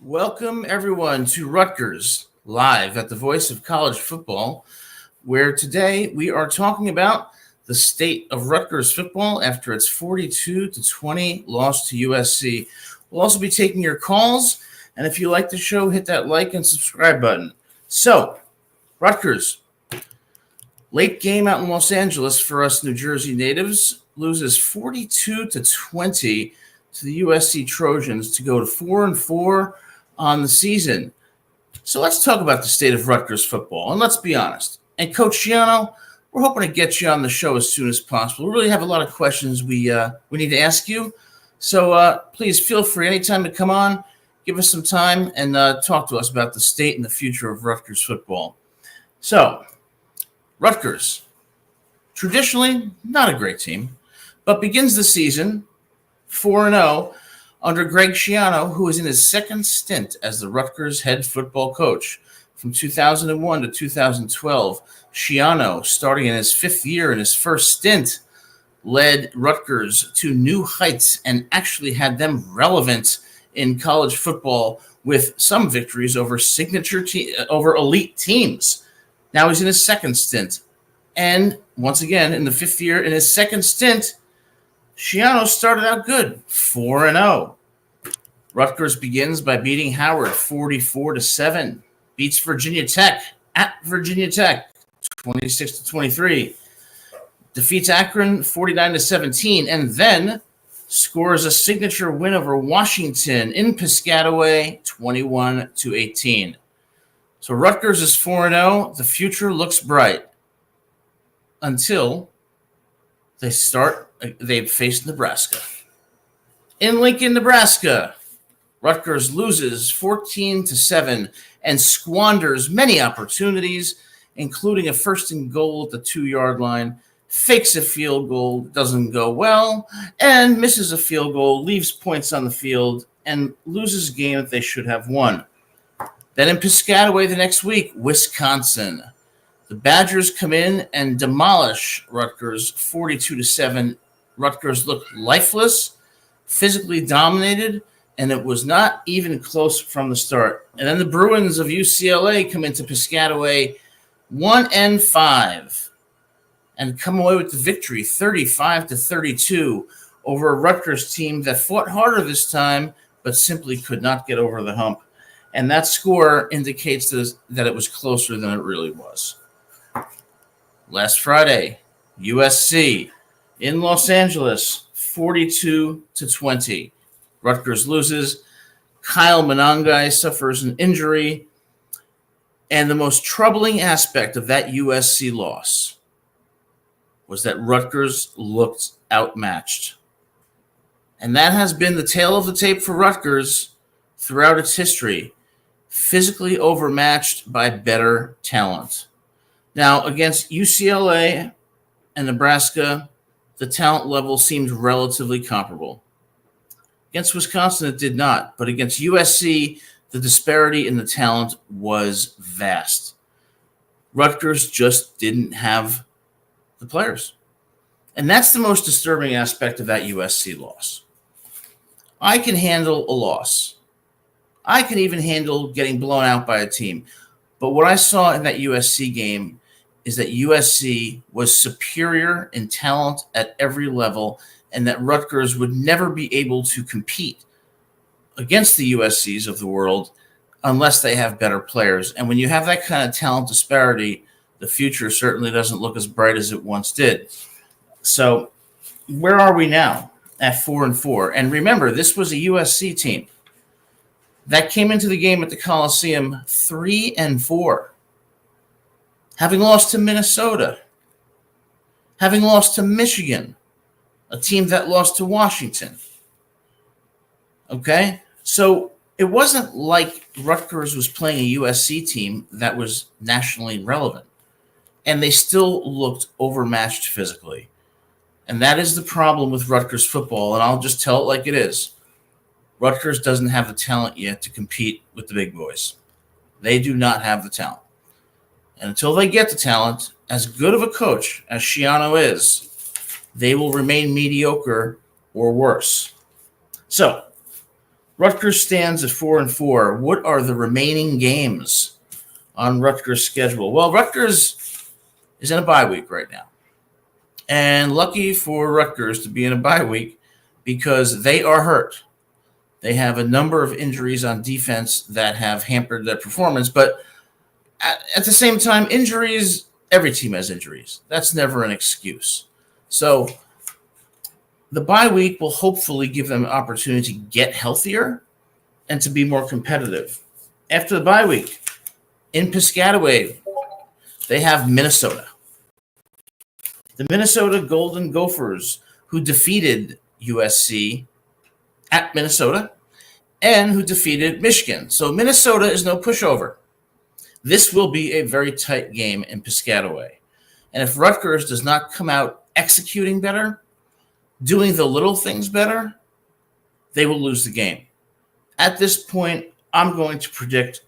Welcome, everyone, to Rutgers, live at the Voice of College Football, where today we are talking about the state of Rutgers football after its 42-20 loss to USC. We'll also be taking your calls, and if you like the show, hit that like and subscribe button. So, Rutgers, late game out in Los Angeles for us New Jersey natives, loses 42-20 to the USC Trojans to go to 4-4 on the season. So let's talk about the state of Rutgers football, and let's be honest. And Coach Schiano, we're hoping to get you on the show as soon as possible. We really have a lot of questions we need to ask you. So please feel free anytime to come on, give us some time, and talk to us about the state and the future of Rutgers football. So, Rutgers, traditionally not a great team, but begins the season 4-0 under Greg Schiano, who is in his second stint as the Rutgers head football coach. From 2001 to 2012, Schiano, starting in his fifth year in his first stint, led Rutgers to new heights and actually had them relevant in college football with some victories over over elite teams. Now he's in his second stint. And once again, in the fifth year in his second stint, Schiano started out good, 4-0. Rutgers begins by beating Howard 44-7, beats Virginia Tech at Virginia Tech 26-23, defeats Akron 49-17, and then scores a signature win over Washington in Piscataway 21-18. So Rutgers is 4-0. The future looks bright until they face Nebraska. In Lincoln, Nebraska, Rutgers loses 14-7 and squanders many opportunities, including a first and goal at the 2-yard line, fakes a field goal, doesn't go well, and misses a field goal, leaves points on the field, and loses a game that they should have won. Then in Piscataway the next week, Wisconsin. The Badgers come in and demolish Rutgers 42-7. Rutgers looked lifeless, physically dominated, and it was not even close from the start. And then the Bruins of UCLA come into Piscataway 1-5 and come away with the victory 35-32 over a Rutgers team that fought harder this time but simply could not get over the hump. And that score indicates that it was closer than it really was. Last Friday, USC in Los Angeles, 42-20. Rutgers loses. Kyle Monangai suffers an injury. And the most troubling aspect of that USC loss was that Rutgers looked outmatched. And that has been the tale of the tape for Rutgers throughout its history, physically overmatched by better talent. Now, against UCLA and Nebraska, the talent level seemed relatively comparable. Against Wisconsin, it did not. But against USC, the disparity in the talent was vast. Rutgers just didn't have the players. And that's the most disturbing aspect of that USC loss. I can handle a loss. I can even handle getting blown out by a team. But what I saw in that USC game is that USC was superior in talent at every level, and that Rutgers would never be able to compete against the USCs of the world unless they have better players. And when you have that kind of talent disparity, the future certainly doesn't look as bright as it once did. So where are we now at 4-4? And remember, this was a USC team that came into the game at the Coliseum 3-4, having lost to Minnesota, having lost to Michigan, a team that lost to Washington. Okay? So it wasn't like Rutgers was playing a USC team that was nationally relevant. And they still looked overmatched physically. And that is the problem with Rutgers football, and I'll just tell it like it is. Rutgers doesn't have the talent yet to compete with the big boys. They do not have the talent. And until they get the talent, as good of a coach as Schiano is, they will remain mediocre or worse. So Rutgers stands at 4-4. What are the remaining games on Rutgers' schedule? Well, Rutgers is in a bye week right now. And lucky for Rutgers to be in a bye week because they are hurt. They have a number of injuries on defense that have hampered their performance. But at the same time, injuries, every team has injuries. That's never an excuse. So the bye week will hopefully give them an opportunity to get healthier and to be more competitive. After the bye week, in Piscataway, they have Minnesota. The Minnesota Golden Gophers, who defeated USC at Minnesota and who defeated Michigan. So Minnesota is no pushover. This will be a very tight game in Piscataway. And if Rutgers does not come out executing better, doing the little things better, they will lose the game. At this point, I'm going to predict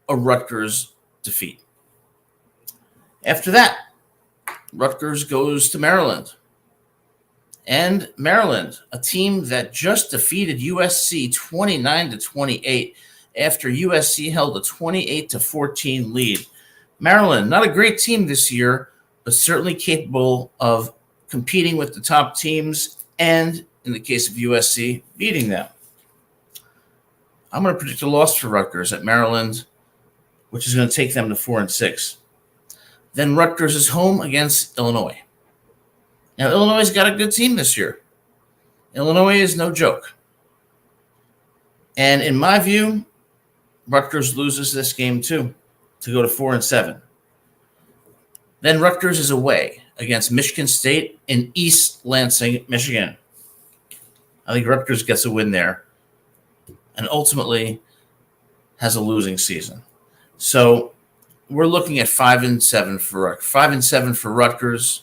a Rutgers defeat. After that, Rutgers goes to Maryland. And Maryland, a team that just defeated USC 29-28 after USC held a 28-14 lead. Maryland, not a great team this year, but certainly capable of competing with the top teams and, in the case of USC, beating them. I'm going to predict a loss for Rutgers at Maryland, which is going to take them to 4-6. Then Rutgers is home against Illinois. Now, Illinois has got a good team this year. Illinois is no joke. And in my view, Rutgers loses this game too to go to 4-7. Then Rutgers is away against Michigan State in East Lansing, Michigan. I think Rutgers gets a win there and ultimately has a losing season. So we're looking at 5-7 for Rutgers.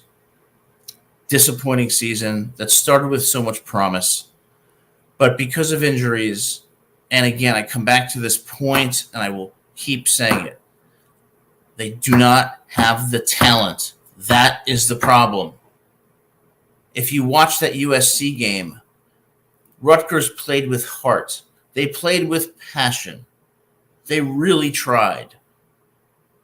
Disappointing season that started with so much promise, but because of injuries, and again, I come back to this point and I will keep saying it, they do not have the talent. That is the problem. If you watch that USC game, Rutgers played with heart. They played with passion. They really tried.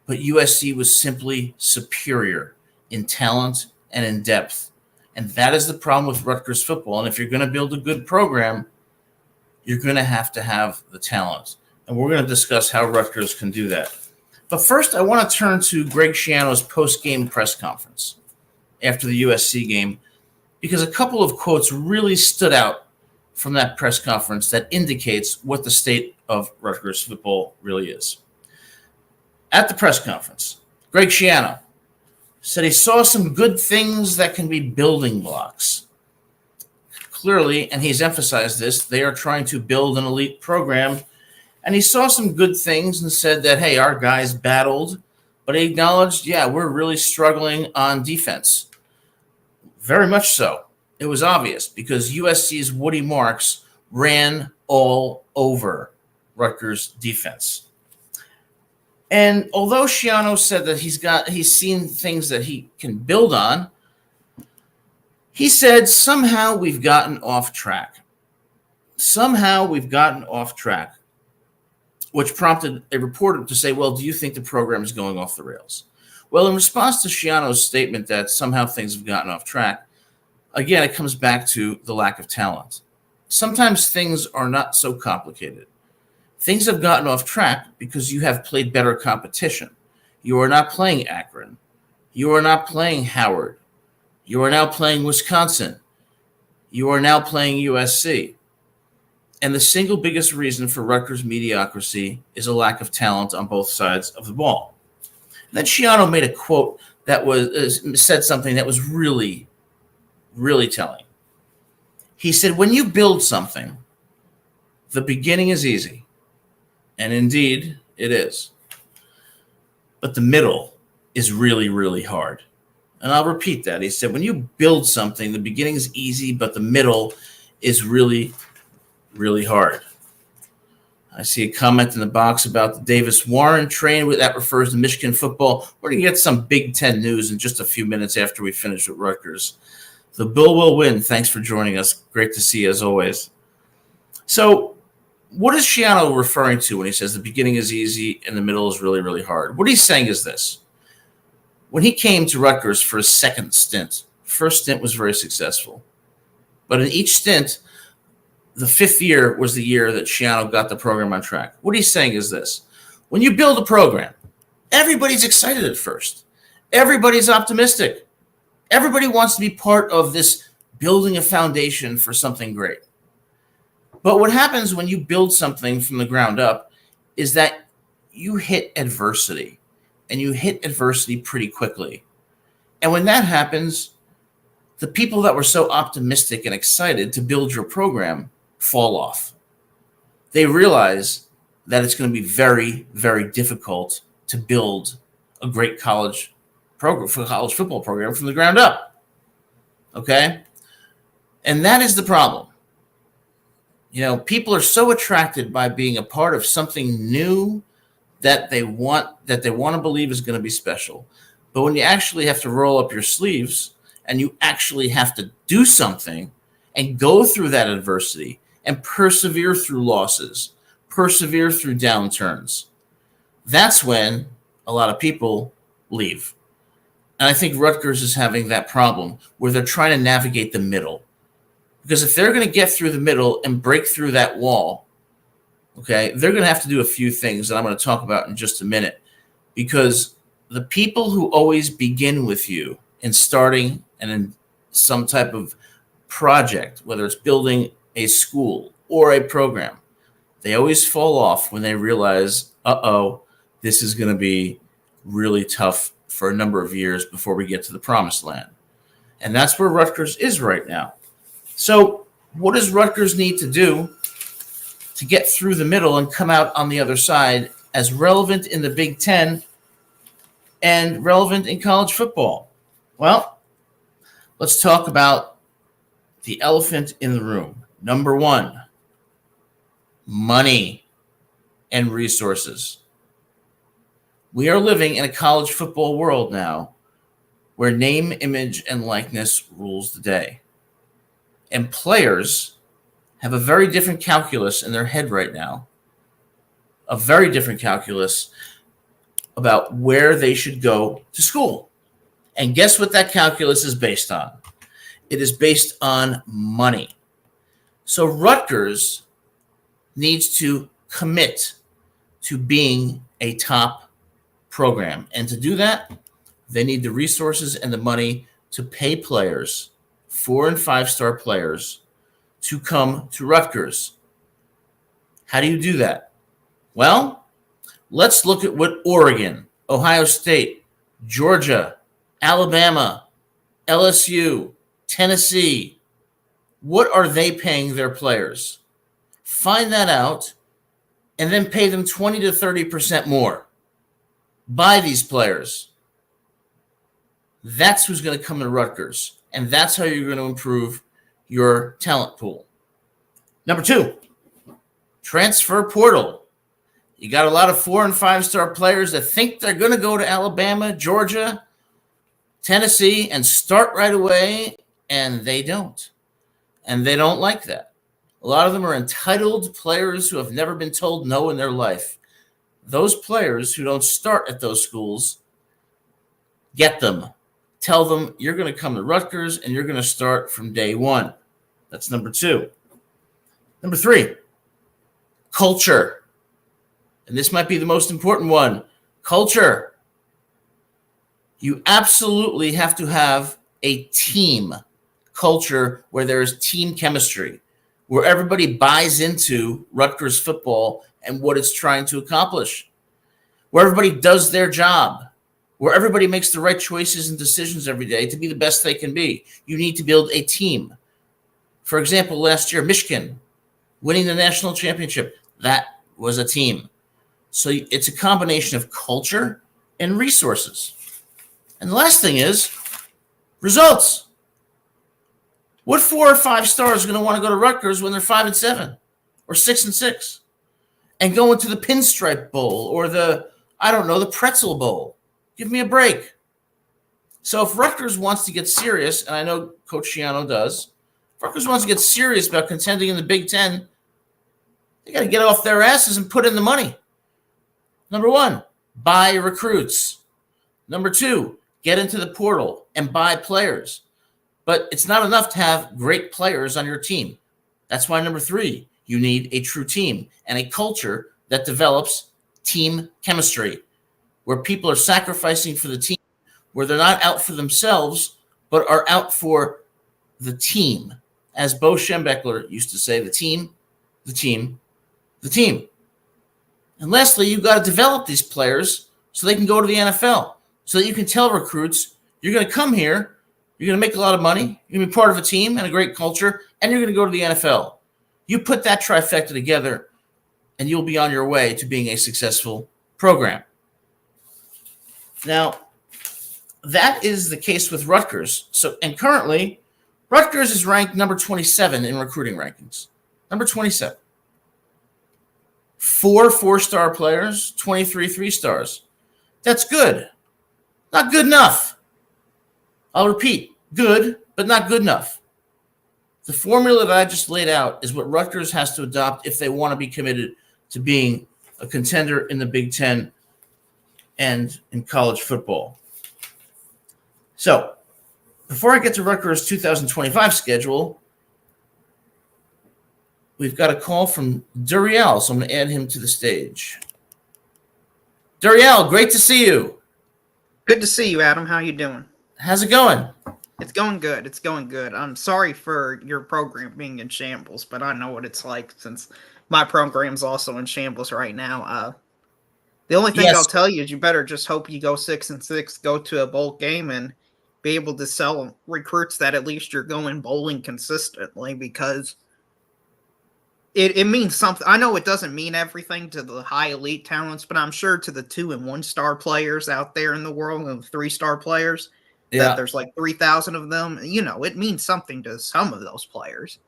But USC was simply superior in talent and in depth. And that is the problem with Rutgers football. And if you're going to build a good program, you're going to have the talent. And we're going to discuss how Rutgers can do that. But first, I want to turn to Greg Schiano's post-game press conference after the USC game, because a couple of quotes really stood out from that press conference that indicates what the state of Rutgers football really is. At the press conference, Greg Schiano said he saw some good things that can be building blocks. Clearly, and he's emphasized this, they are trying to build an elite program. And he saw some good things and said that, hey, our guys battled, but he acknowledged, yeah, we're really struggling on defense. Very much so. It was obvious because USC's Woody Marks ran all over Rutgers defense. And although Schiano said that he's seen things that he can build on, he said somehow we've gotten off track. Which prompted a reporter to say, well, do you think the program is going off the rails? Well, in response to Schiano's statement that somehow things have gotten off track, again, it comes back to the lack of talent. Sometimes things are not so complicated. Things have gotten off track because you have played better competition. You are not playing Akron. You are not playing Howard. You are now playing Wisconsin. You are now playing USC. And the single biggest reason for Rutgers' mediocrity is a lack of talent on both sides of the ball. And then Schiano made a quote that said something that was really, really telling. He said, when you build something, the beginning is easy. And indeed, it is. But the middle is really, really hard. And I'll repeat that. He said, when you build something, the beginning is easy, but the middle is really, really hard. I see a comment in the box about the Davis-Warren train. That refers to Michigan football. We're going to get some Big Ten news in just a few minutes after we finish with Rutgers. The Bill will win. Thanks for joining us. Great to see you as always. So What is Schiano referring to when he says the beginning is easy and the middle is really, really hard? What he's saying is this. When he came to Rutgers for his second stint, first stint was very successful. But in each stint, the fifth year was the year that Schiano got the program on track. What he's saying is this. When you build a program, everybody's excited at first. Everybody's optimistic. Everybody wants to be part of this building a foundation for something great. But what happens when you build something from the ground up is that you hit adversity, and you hit adversity pretty quickly. And when that happens, the people that were so optimistic and excited to build your program fall off. They realize that it's going to be very, very difficult to build a great college program, for a college football program from the ground up. Okay? And that is the problem. You know, people are so attracted by being a part of something new that they want to believe is going to be special. But when you actually have to roll up your sleeves and you actually have to do something and go through that adversity and persevere through losses, persevere through downturns, that's when a lot of people leave. And I think Rutgers is having that problem where they're trying to navigate the middle. Because if they're going to get through the middle and break through that wall, okay, they're going to have to do a few things that I'm going to talk about in just a minute. Because the people who always begin with you in starting and in some type of project, whether it's building a school or a program, they always fall off when they realize, this is going to be really tough for a number of years before we get to the promised land. And that's where Rutgers is right now. So what does Rutgers need to do to get through the middle and come out on the other side as relevant in the Big Ten and relevant in college football? Well, let's talk about the elephant in the room. Number one, money and resources. We are living in a college football world now where name, image, and likeness rules the day. And players have a very different calculus in their head right now, a very different calculus about where they should go to school. And guess what that calculus is based on? It is based on money. So Rutgers needs to commit to being a top program. And to do that, they need the resources and the money to pay players, 4- and 5-star players, to come to Rutgers. How do you do that? Well, let's look at what Oregon, Ohio State, Georgia, Alabama, LSU, Tennessee, what are they paying their players? Find that out and then pay them 20 to 30% more. Buy these players. That's who's going to come to Rutgers. And that's how you're going to improve your talent pool. Number two, transfer portal. You got a lot of 4- and 5-star players that think they're going to go to Alabama, Georgia, Tennessee, and start right away, and they don't. And they don't like that. A lot of them are entitled players who have never been told no in their life. Those players who don't start at those schools, get them. Tell them you're going to come to Rutgers and you're going to start from day one. That's number two. Number three, culture. And this might be the most important one. Culture. You absolutely have to have a team culture where there is team chemistry, where everybody buys into Rutgers football and what it's trying to accomplish, where everybody does their job, where everybody makes the right choices and decisions every day to be the best they can be. You need to build a team. For example, last year, Michigan winning the national championship, that was a team. So it's a combination of culture and resources. And the last thing is results. What 4 or 5 stars are going to want to go to Rutgers when they're 5 and 7 or 6 and 6 and go into the Pinstripe Bowl or the Pretzel Bowl? Give me a break. So if Rutgers wants to get serious, and I know Coach Schiano does, if Rutgers wants to get serious about contending in the Big Ten, They got to get off their asses and put in the money. Number one, buy recruits. Number two, get into the portal and buy players. But it's not enough to have great players on your team. That's why number three, you need a true team and a culture that develops team chemistry, where people are sacrificing for the team, where they're not out for themselves, but are out for the team. As Bo Schembechler used to say, the team, the team, the team. And lastly, you've got to develop these players so they can go to the NFL, so that you can tell recruits, you're going to come here, you're going to make a lot of money, you're going to be part of a team and a great culture, and you're going to go to the NFL. You put that trifecta together, and you'll be on your way to being a successful program. Now, that is the case with Rutgers. And currently, Rutgers is ranked number 27 in recruiting rankings. Number 27. 4 4-star players, 23 3-stars. That's good. Not good enough. I'll repeat, good, but not good enough. The formula that I just laid out is what Rutgers has to adopt if they want to be committed to being a contender in the Big Ten and in college football. So, before I get to Rutgers' 2025 schedule, we've got a call from Duriel, so I'm going to add him to the stage. Duriel, great to see you. Good to see you, Adam. How you doing? How's it going? It's going good. It's going good. I'm sorry for your program being in shambles, but I know what it's like since my program's also in shambles right now. The only thing I'll tell you is you better just hope you go 6-6, go to a bowl game, and be able to sell recruits that at least you're going bowling consistently, because it means something. I know it doesn't mean everything to the high elite talents, but I'm sure to the 2- and 1-star players out there in the world, and 3-star players, that there's like 3,000 of them, it means something to some of those players.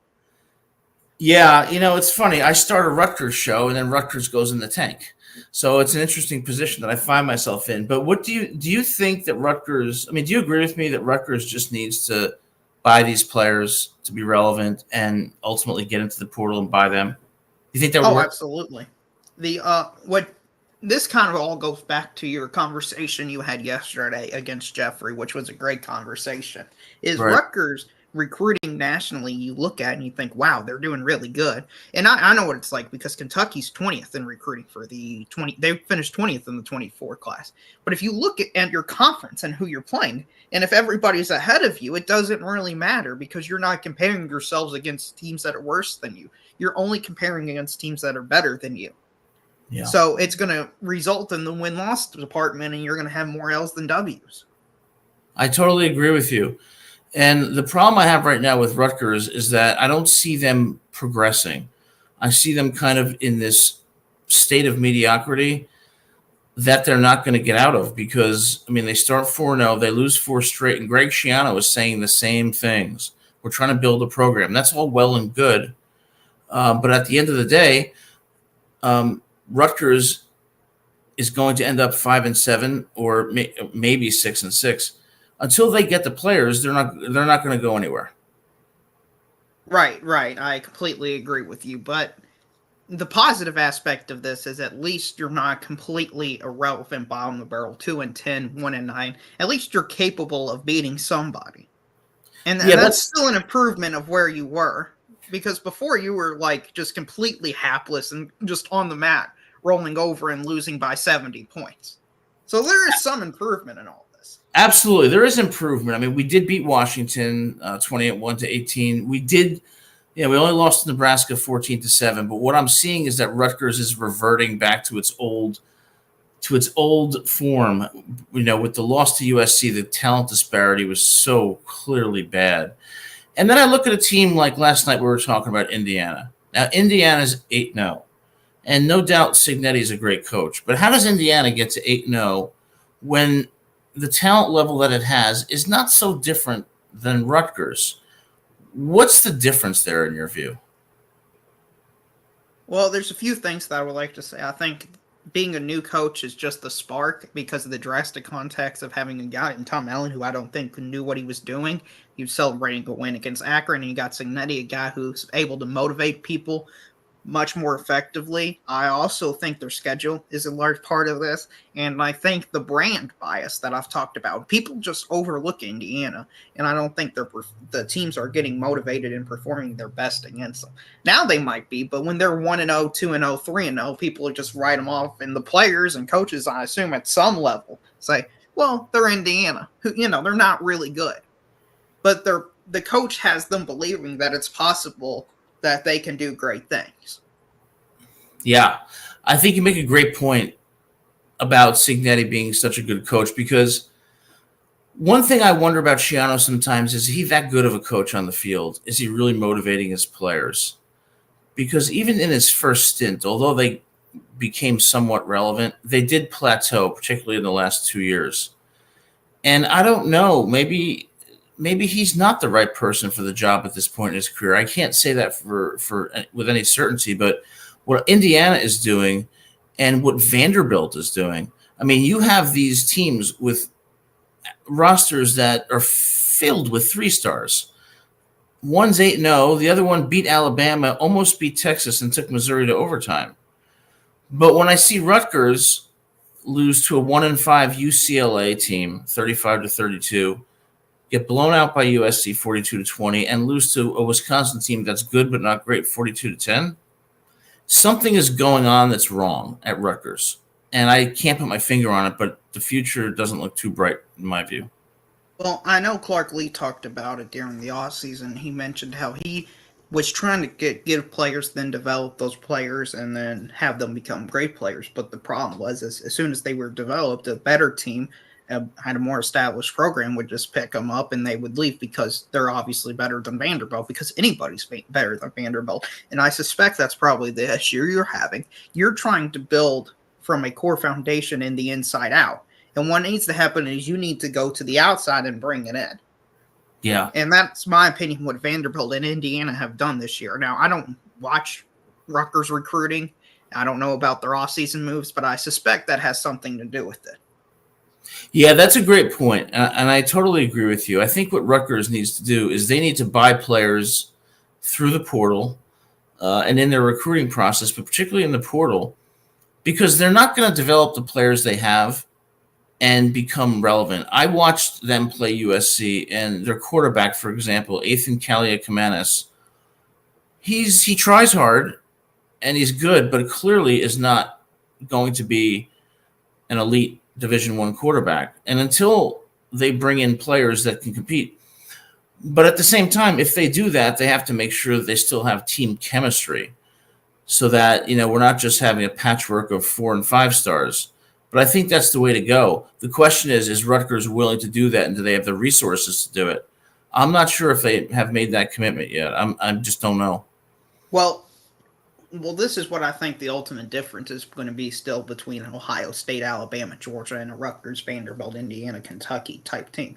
Yeah, it's funny. I start a Rutgers show, and then Rutgers goes in the tank. So it's an interesting position that I find myself in. But what do you think that Rutgers – do you agree with me that Rutgers just needs to buy these players to be relevant and ultimately get into the portal and buy them? You think that would work? Absolutely. This kind of all goes back to your conversation you had yesterday against Jeffrey, which was a great conversation. Right. Rutgers recruiting nationally, you look at and you think, wow, they're doing really good. And I know what it's like, because Kentucky's 20th in recruiting for the 20. They finished 20th in the 24 class. But if you look at your conference and who you're playing, and if everybody's ahead of you, it doesn't really matter, because you're not comparing yourselves against teams that are worse than you. You're only comparing against teams that are better than you. Yeah. So it's going to result in the win-loss department, and you're going to have more L's than W's. I totally agree with you. And the problem I have right now with Rutgers is that I don't see them progressing. I see them kind of in this state of mediocrity that they're not going to get out of, because, they start 4-0, they lose 4 straight, and Greg Schiano is saying the same things. We're trying to build a program. That's all well and good. But at the end of the day, Rutgers is going to end up 5-7 or maybe 6-6. Until they get the players, they're not going to go anywhere. Right. I completely agree with you. But the positive aspect of this is at least you're not completely irrelevant, bottom of the barrel, 2-10, 1-9. At least you're capable of beating somebody. And that's still an improvement of where you were. Because before you were like just completely hapless and just on the mat, rolling over and losing by 70 points. So there is some improvement in all. Absolutely, there is improvement. We did beat Washington 28-18. We did, we only lost to Nebraska 14-7. But what I'm seeing is that Rutgers is reverting back to its old form. With the loss to USC, the talent disparity was so clearly bad. And then I look at a team like last night we were talking about Indiana. Now Indiana's 8-0, and no doubt Cignetti is a great coach. But how does Indiana get to 8-0 when the talent level that it has is not so different than Rutgers? What's the difference there in your view? Well, there's a few things that I would like to say. I think being a new coach is just the spark, because of the drastic context of having a guy in Tom Allen who I don't think knew what he was doing. He was celebrating a win against Akron, and you got Cignetti, a guy who's able to motivate people much more effectively. I also think their schedule is a large part of this, and I think the brand bias that I've talked about. People just overlook Indiana, and I don't think the teams are getting motivated and performing their best against them. Now they might be, but when they're 1-0, 2-0, 3-0, people will just write them off, and the players and coaches, I assume, at some level say, well, they're Indiana. They're not really good. But the coach has them believing that it's possible that they can do great things. Yeah, I think you make a great point about Cignetti being such a good coach, because one thing I wonder about Schiano sometimes is he that good of a coach on the field? Is he really motivating his players? Because even in his first stint, although they became somewhat relevant, they did plateau, particularly in the last 2 years. And I don't know, maybe he's not the right person for the job at this point in his career. I can't say that for with any certainty, but what Indiana is doing and what Vanderbilt is doing, I mean, you have these teams with rosters that are filled with 3 stars. One's 8-0, the other one beat Alabama, almost beat Texas, and took Missouri to overtime. But when I see Rutgers lose to a 1-5 UCLA team, 35-32, get blown out by USC 42-20, and lose to a Wisconsin team that's good but not great 42-10, something is going on that's wrong at Rutgers. And I can't put my finger on it, but the future doesn't look too bright in my view. Well, I know Clark Lee talked about it during the offseason. He mentioned how he was trying to give players, then develop those players, and then have them become great players. But the problem was, as soon as they were developed, a better team had a more established program would just pick them up and they would leave because they're obviously better than Vanderbilt, because anybody's better than Vanderbilt. And I suspect that's probably the issue you're having. You're trying to build from a core foundation in the inside out. And what needs to happen is you need to go to the outside and bring it in. Yeah. And that's my opinion what Vanderbilt and Indiana have done this year. Now, I don't watch Rutgers recruiting. I don't know about their offseason moves, but I suspect that has something to do with it. Yeah, that's a great point, and I totally agree with you. I think what Rutgers needs to do is they need to buy players through the portal and in their recruiting process, but particularly in the portal, because they're not going to develop the players they have and become relevant. I watched them play USC, and their quarterback, for example, Ethan Kaliakamanis, he tries hard, and he's good, but clearly is not going to be an elite Division I quarterback. And until they bring in players that can compete. But at the same time, if they do that, they have to make sure that they still have team chemistry so that, we're not just having a patchwork of 4 and 5 stars. But I think that's the way to go. The question is Rutgers willing to do that, and do they have the resources to do it? I'm not sure if they have made that commitment yet. I just don't know. Well, this is what I think the ultimate difference is going to be still between an Ohio State, Alabama, Georgia, and a Rutgers, Vanderbilt, Indiana, Kentucky type team.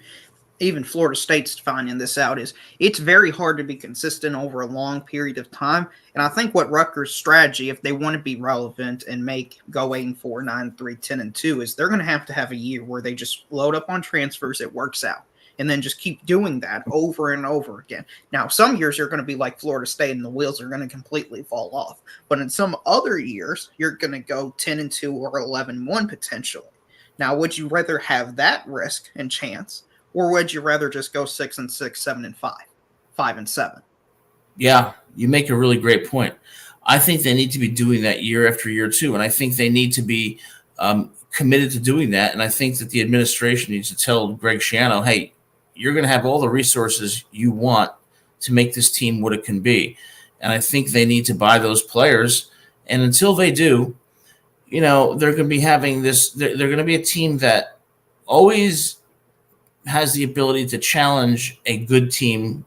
Even Florida State's finding this out is it's very hard to be consistent over a long period of time. And I think what Rutgers' strategy, if they want to be relevant and go 8-4, 9-3, 10-2, is they're going to have a year where they just load up on transfers, it works out, and then just keep doing that over and over again. Now, some years you're going to be like Florida State and the wheels are going to completely fall off. But in some other years, you're going to go 10-2 or 11-1 potentially. Now, would you rather have that risk and chance, or would you rather just go 6-6, 7-5, 5-7? Yeah, you make a really great point. I think they need to be doing that year after year too, and I think they need to be committed to doing that. And I think that the administration needs to tell Greg Schiano, hey, you're going to have all the resources you want to make this team what it can be. And I think they need to buy those players. And until they do, they're going to be having this. They're going to be a team that always has the ability to challenge a good team,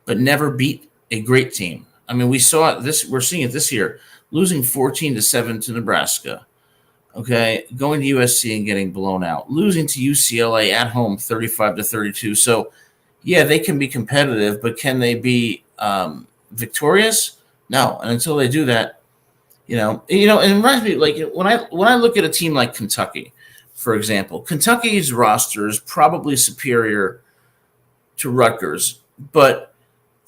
but never beat a great team. I mean, we saw this. We're seeing it this year, losing 14-7 to Nebraska. Okay, going to USC and getting blown out, losing to UCLA at home 35-32. So, yeah, they can be competitive, but can they be victorious? No. And until they do that, and it reminds me, like when I look at a team like Kentucky, for example, Kentucky's roster is probably superior to Rutgers, but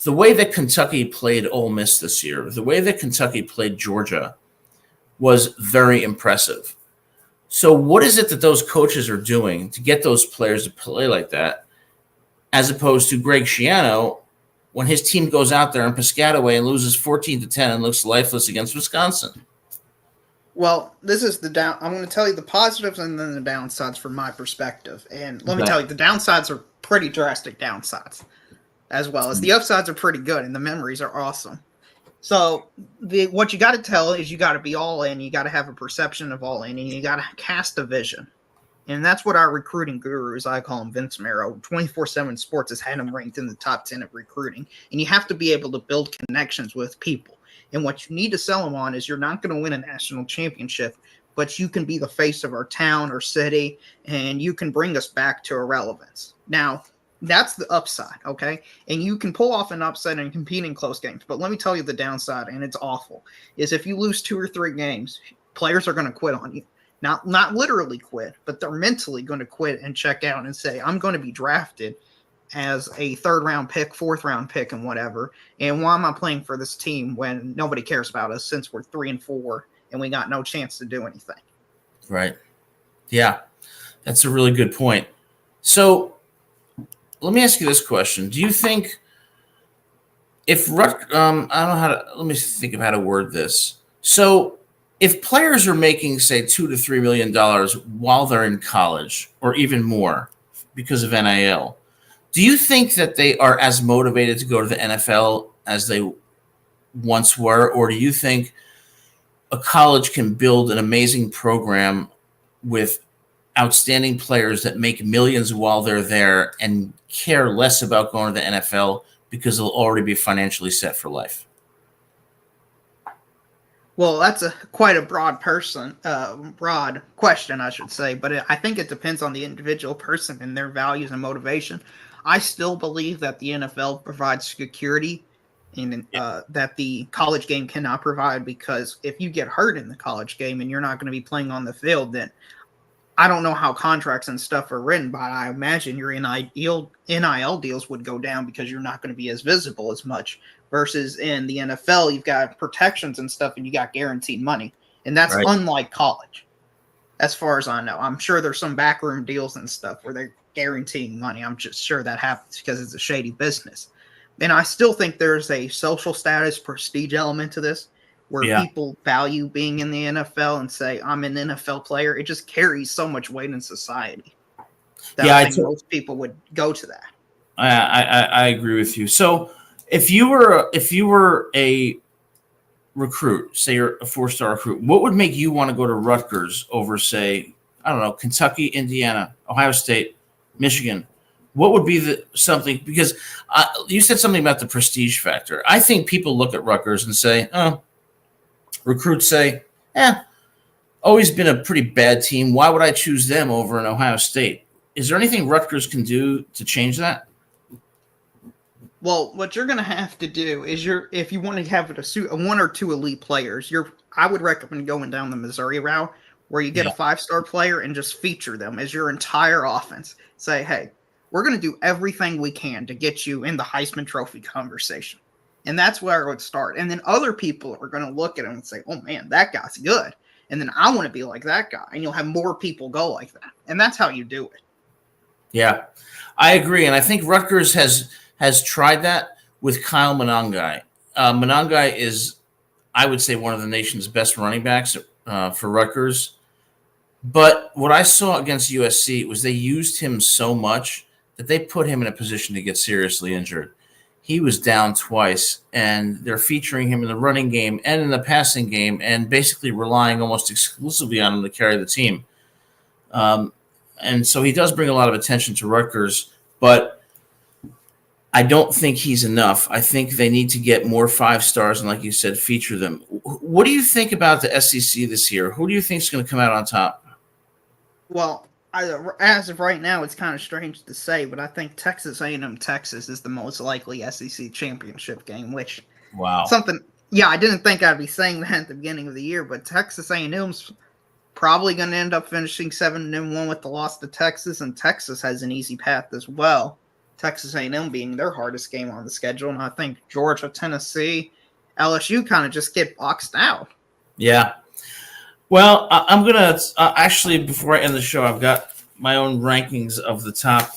the way that Kentucky played Ole Miss this year, the way that Kentucky played Georgia was very impressive. So what is it that those coaches are doing to get those players to play like that, as opposed to Greg Schiano when his team goes out there in Piscataway and loses 14-10 and looks lifeless against Wisconsin? Well, this is the down. I'm going to tell you the positives and then the downsides from my perspective. And let me tell you, the downsides are pretty drastic downsides, as well as the upsides are pretty good, and the memories are awesome. So what you got to tell is you got to be all in. You got to have a perception of all in, and you got to cast a vision. And that's what our recruiting guru, as I call him, Vince Marrow, 24/7 Sports has had him ranked in the top 10 of recruiting. And you have to be able to build connections with people. And what you need to sell them on is you're not going to win a national championship, but you can be the face of our town or city, and you can bring us back to irrelevance. Now, that's the upside, okay? And you can pull off an upset and compete in close games. But let me tell you the downside, and it's awful, is if you lose 2 or 3 games, players are going to quit on you. Not literally quit, but they're mentally going to quit and check out and say, I'm going to be drafted as a 3rd-round pick, 4th-round pick, and whatever. And why am I playing for this team when nobody cares about us since we're 3-4 and we got no chance to do anything? Right. Yeah, that's a really good point. So let me ask you this question. Do you think if I don't know how to, let me think of how to word this. So if players are making, say, $2 to $3 million while they're in college or even more because of NIL, do you think that they are as motivated to go to the NFL as they once were? Or do you think a college can build an amazing program with outstanding players that make millions while they're there and care less about going to the NFL because they'll already be financially set for life? Well, that's quite a broad question, I should say. But I think it depends on the individual person and their values and motivation. I still believe that the NFL provides security and that the college game cannot provide, because if you get hurt in the college game and you're not going to be playing on the field, then I don't know how contracts and stuff are written, but I imagine your NIL deals would go down because you're not going to be as visible as much. Versus in the NFL, you've got protections and stuff, and you got guaranteed money. And that's unlike college, as far as I know. I'm sure there's some backroom deals and stuff where they're guaranteeing money. I'm just sure that happens because it's a shady business. And I still think there's a social status prestige element to this, where people value being in the NFL and say, I'm an NFL player. It just carries so much weight in society that I think most people would go to that. I agree with you. So if you were a recruit, say you're a 4-star recruit, what would make you want to go to Rutgers over, say, I don't know, Kentucky, Indiana, Ohio State, Michigan? What would be something? Because you said something about the prestige factor. I think people look at Rutgers and say, oh, recruits say, always been a pretty bad team. Why would I choose them over an Ohio State? Is there anything Rutgers can do to change that? Well, what you're going to have to do is if you want to have a 1 or 2 elite players, I would recommend going down the Missouri route, where you get a 5-star player and just feature them as your entire offense. Say, hey, we're going to do everything we can to get you in the Heisman Trophy conversation. And that's where I would start. And then other people are going to look at him and say, oh, man, that guy's good. And then I want to be like that guy. And you'll have more people go like that. And that's how you do it. Yeah, I agree. And I think Rutgers has tried that with Kyle Monangai. Monangai is, I would say, one of the nation's best running backs for Rutgers. But what I saw against USC was they used him so much that they put him in a position to get seriously injured. He was down twice, and they're featuring him in the running game and in the passing game and basically relying almost exclusively on him to carry the team. And so he does bring a lot of attention to Rutgers, but I don't think he's enough. I think they need to get more 5-stars and, like you said, feature them. What do you think about the SEC this year? Who do you think is going to come out on top? Well, as of right now, it's kind of strange to say, but I think Texas A&M Texas is the most likely SEC championship game, which I didn't think I'd be saying that at the beginning of the year, but Texas A&M's probably going to end up finishing 7-1 with the loss to Texas, and Texas has an easy path as well Texas A&M being their hardest game on the schedule, and I think Georgia, Tennessee, LSU kind of just get boxed out. Yeah. Well, I'm gonna actually, before I end the show, I've got my own rankings of the top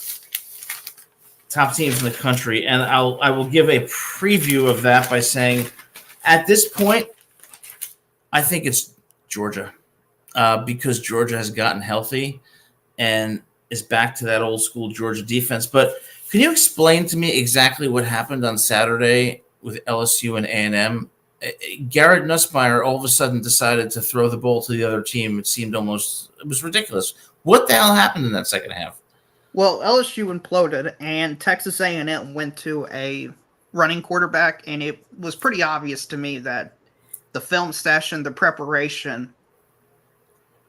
teams in the country, and I will give a preview of that by saying, at this point, I think it's Georgia, because Georgia has gotten healthy and is back to that old school Georgia defense. But can you explain to me exactly what happened on Saturday with LSU and A&M? Garrett Nussmeier all of a sudden decided to throw the ball to the other team. It was ridiculous. What the hell happened in that second half? Well, LSU imploded, and Texas A&M went to a running quarterback, and it was pretty obvious to me that the film session, the preparation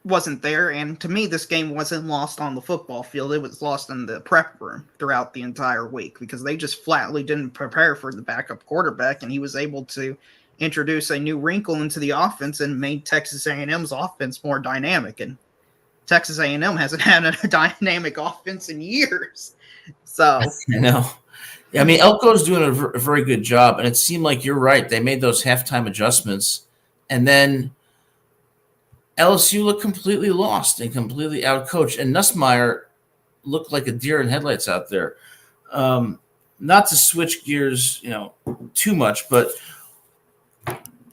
wasn't there. And to me, this game wasn't lost on the football field. It was lost in the prep room throughout the entire week because they just flatly didn't prepare for the backup quarterback, and he was able to introduce a new wrinkle into the offense and made Texas A&M's offense more dynamic. And Texas A&M hasn't had a dynamic offense in years. So I know. I mean, Elko's doing a very good job, and it seemed like you're right. They made those halftime adjustments, and then LSU looked completely lost and completely outcoached. And Nussmeier looked like a deer in headlights out there. Not to switch gears, too much, but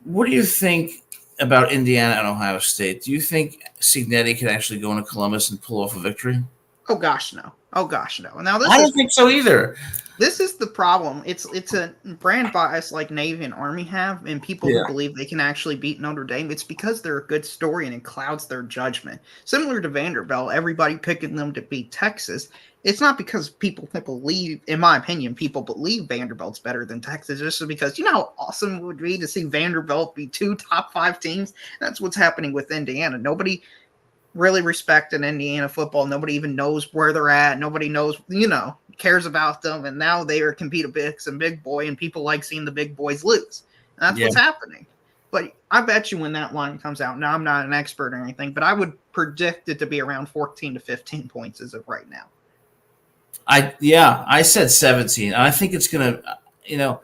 what do you think about Indiana and Ohio State? Do you think Cignetti could actually go into Columbus and pull off a victory? Oh gosh, no. Now I don't think so either. This is the problem. It's a brand bias like Navy and Army have, and people who believe they can actually beat Notre Dame. It's because they're a good story and it clouds their judgment. Similar to Vanderbilt, everybody picking them to beat Texas. It's not because people believe, in my opinion, people believe Vanderbilt's better than Texas. Just because how awesome it would be to see Vanderbilt be 2 top 5 teams. That's what's happening with Indiana. Nobody really respected Indiana football. Nobody even knows where they're at. Nobody knows, cares about them. And now they are compete against some big boy, and people like seeing the big boys lose. And that's what's happening. But I bet you when that line comes out, now I'm not an expert or anything, but I would predict it to be around 14 to 15 points as of right now. I said 17. I think it's going to,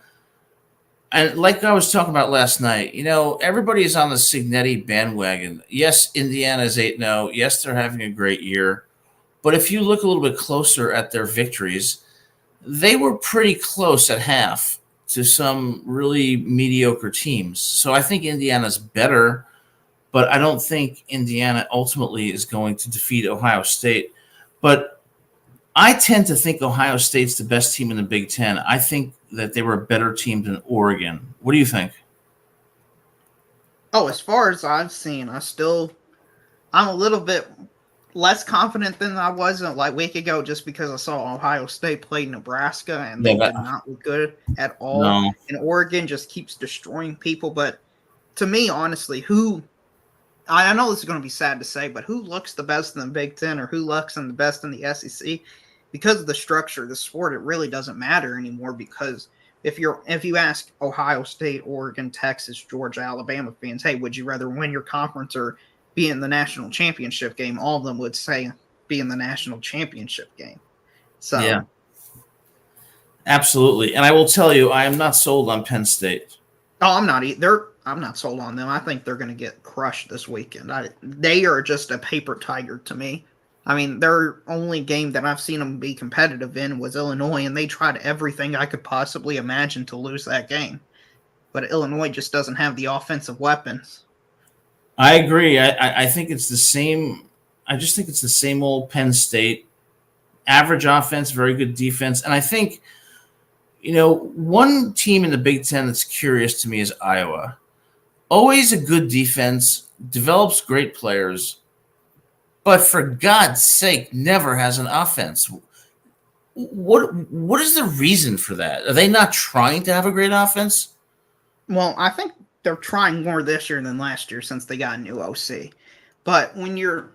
and like I was talking about last night, everybody is on the Cignetti bandwagon. Yes, Indiana's 8-0. Yes, they're having a great year. But if you look a little bit closer at their victories, they were pretty close at half to some really mediocre teams. So I think Indiana's better, but I don't think Indiana ultimately is going to defeat Ohio State. But I tend to think Ohio State's the best team in the Big Ten. I think that they were a better team than Oregon. What do you think? Oh, as far as I've seen, I'm a little bit less confident than I was like a week ago just because I saw Ohio State play Nebraska and they did not look good at all. No. And Oregon just keeps destroying people. But to me, honestly, I know this is going to be sad to say, but who looks the best in the Big Ten or who looks the best in the SEC? Because of the structure of the sport, it really doesn't matter anymore. Because if you ask Ohio State, Oregon, Texas, Georgia, Alabama fans, hey, would you rather win your conference or be in the national championship game? All of them would say be in the national championship game. So, yeah, absolutely. And I will tell you, I am not sold on Penn State. Oh, I'm not either. I'm not sold on them. I think they're going to get crushed this weekend. They are just a paper tiger to me. I mean, their only game that I've seen them be competitive in was Illinois, and they tried everything I could possibly imagine to lose that game. But Illinois just doesn't have the offensive weapons. I agree. I think it's the same. I just think it's the same old Penn State. Average offense, very good defense. And I think, one team in the Big Ten that's curious to me is Iowa. Always a good defense, develops great players, but for God's sake, never has an offense. What is the reason for that? Are they not trying to have a great offense? Well, I think they're trying more this year than last year since they got a new OC. But when you're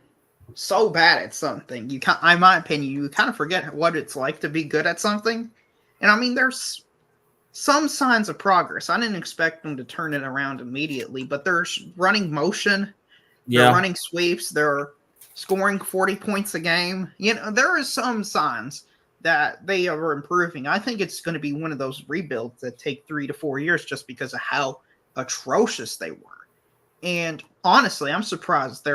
so bad at something, in my opinion, you kind of forget what it's like to be good at something. And I mean, there's some signs of progress. I didn't expect them to turn it around immediately, but they're running motion. They're running sweeps. They're scoring 40 points a game. There are some signs that they are improving. I think it's going to be one of those rebuilds that take 3 to 4 years just because of how atrocious they were. And honestly, I'm surprised they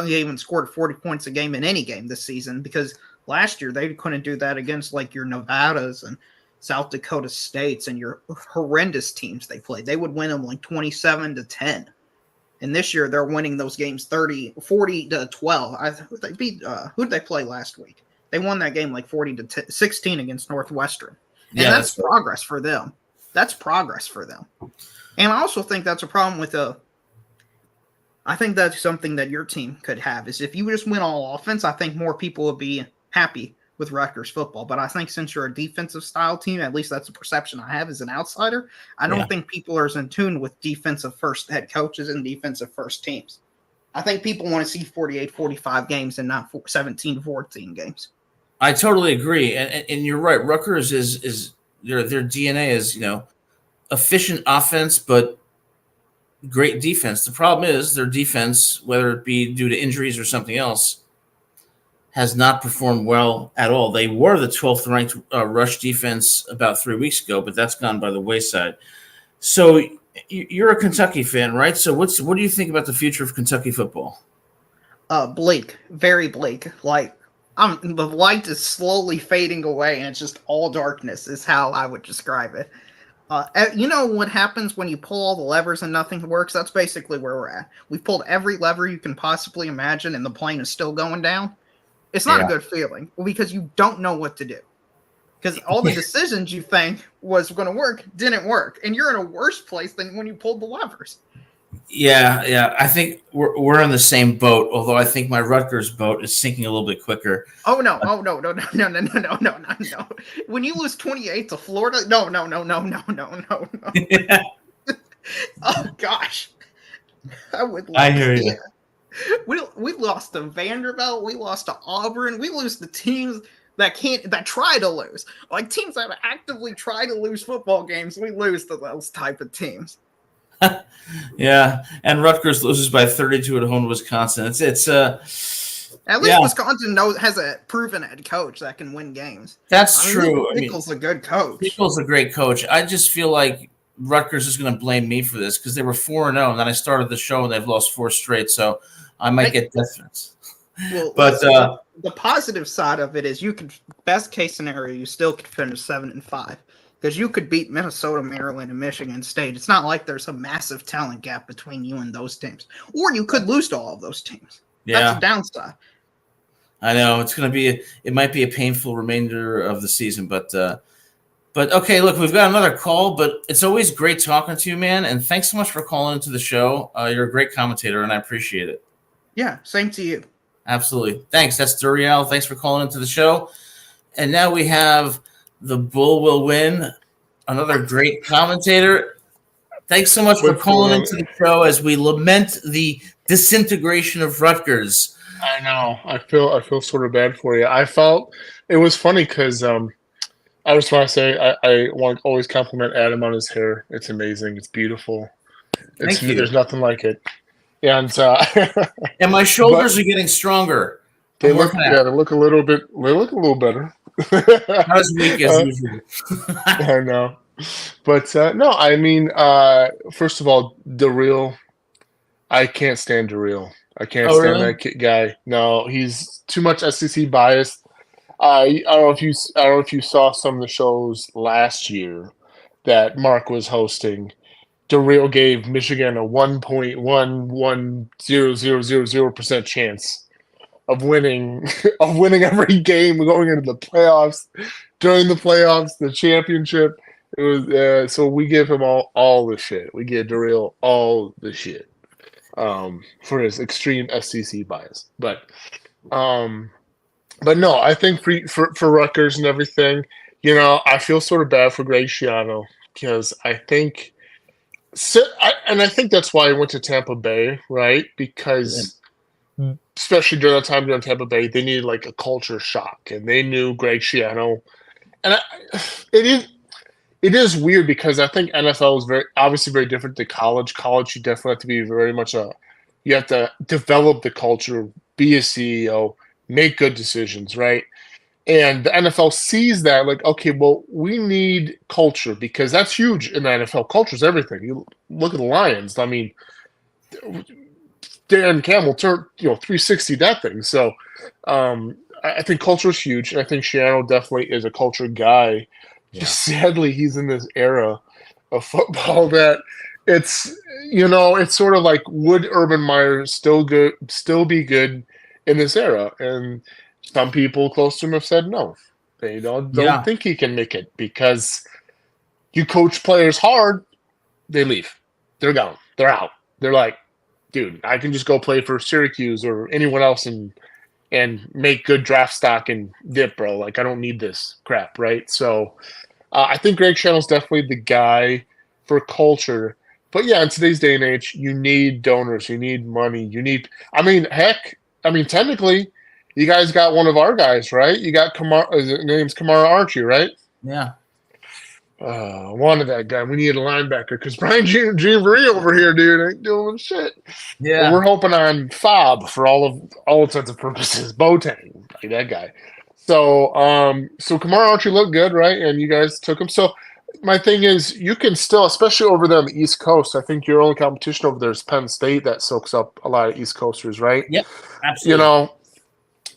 even scored 40 points a game in any game this season, because last year they couldn't do that against like your Nevadas and South Dakota States and your horrendous teams they played. They would win them like 27-10. And this year they're winning those games 40-12. Who did they play last week? They won that game like 40-16 against Northwestern. And that's progress for them. That's progress for them. And I also think that's a problem with I think that's something that your team could have, is if you just win all offense, I think more people would be happy with Rutgers football. But I think since you're a defensive style team, at least that's the perception I have as an outsider, I don't think people are as in tune with defensive first head coaches and defensive first teams. I think people want to see 48-45 games and not 17-14 games. I totally agree. And you're right. Rutgers is their DNA is, efficient offense, but great defense. The problem is their defense, whether it be due to injuries or something else, has not performed well at all. They were the 12th ranked rush defense about 3 weeks ago, but that's gone by the wayside. So you're a Kentucky fan, right? So what do you think about the future of Kentucky football? Bleak, very bleak. Like, the light is slowly fading away, and it's just all darkness is how I would describe it. You know what happens when you pull all the levers and nothing works? That's basically where we're at. We've pulled every lever you can possibly imagine, and the plane is still going down. It's not a good feeling, because you don't know what to do. Because all the decisions you think was going to work didn't work, and you're in a worse place than when you pulled the levers. Yeah. I think we're in the same boat, although I think my Rutgers boat is sinking a little bit quicker. No. When you lose 28 to Florida, no. Yeah. Oh gosh, I hear you. We lost to Vanderbilt. We lost to Auburn. We lose to teams that try to lose, like teams that actively try to lose football games. We lose to those type of teams. Yeah, and Rutgers loses by 32 at home to Wisconsin. It's at least Wisconsin has a proven head coach that can win games. That's true. Nichols a good coach. Nichols a great coach. I just feel like Rutgers is going to blame me for this, because they were 4-0, and then I started the show and they've lost 4 straight. So I might get death threats. Well, but the positive side of it is best case scenario, you still could finish 7-5. Because you could beat Minnesota, Maryland, and Michigan State. It's not like there's a massive talent gap between you and those teams. Or you could lose to all of those teams. Yeah. That's a downside. I know it might be a painful remainder of the season, but okay, look, we've got another call, but it's always great talking to you, man. And thanks so much for calling into the show. You're a great commentator, and I appreciate it. Yeah, same to you. Absolutely. Thanks. That's Duriel. Thanks for calling into the show. And now we have the Bull Will Win, another great commentator. Thanks so much for calling into the show as we lament the disintegration of Rutgers. I know. I feel sort of bad for you. I felt it was funny because I just want to say I want to always compliment Adam on his hair. It's amazing. It's beautiful. Thank you. There's nothing like it. And and my shoulders are getting stronger. They look a little better. Not as weak as usual. I know. But no, I mean, first of all, Darrell, I can't stand Darrell. I can't stand that guy. No, he's too much SEC bias. I don't know if you saw some of the shows last year that Mark was hosting. Darrell gave Michigan a 1.11000% chance of winning every game going into the playoffs, during the playoffs, the championship. It was so we give him all the shit. We give Darrell all the shit for his extreme SEC bias. But no, I think for Rutgers and everything, I feel sort of bad for Greg Schiano because I think that's why I went to Tampa Bay, right? Because especially during that time during Tampa Bay, they needed like a culture shock, and they knew Greg Schiano. And it is weird because I think NFL is obviously very different to college. College, you definitely have to be very much you have to develop the culture, be a CEO, make good decisions, right? And the NFL sees that, like, okay, well, we need culture because that's huge in the NFL. Culture is everything. You look at the Lions. I mean, Dan Campbell turned 360 that thing. So I think culture is huge, and I think Shiano definitely is a culture guy. Yeah. Just sadly, he's in this era of football that it's it's sort of like, would Urban Meyer still be good in this era? And some people close to him have said no. They don't think he can make it because you coach players hard, they leave. They're gone. They're out. They're like, dude, I can just go play for Syracuse or anyone else and make good draft stock and dip, bro. Like, I don't need this crap, right? So I think Greg Schiano's definitely the guy for culture. But yeah, in today's day and age, you need donors. You need money. Technically, you guys got one of our guys, right? You got his name's Kamara Archie, right? Yeah. Wanted that guy. We need a linebacker because Brian Gianveri over here, dude, ain't doing shit. Yeah. But we're hoping on Fob for all intents and purposes. Boateng, like that guy. So Kamara Archie looked good, right? And you guys took him. So my thing is, you can still, especially over there on the East Coast, I think your only competition over there is Penn State that soaks up a lot of East Coasters, right? Yep, absolutely.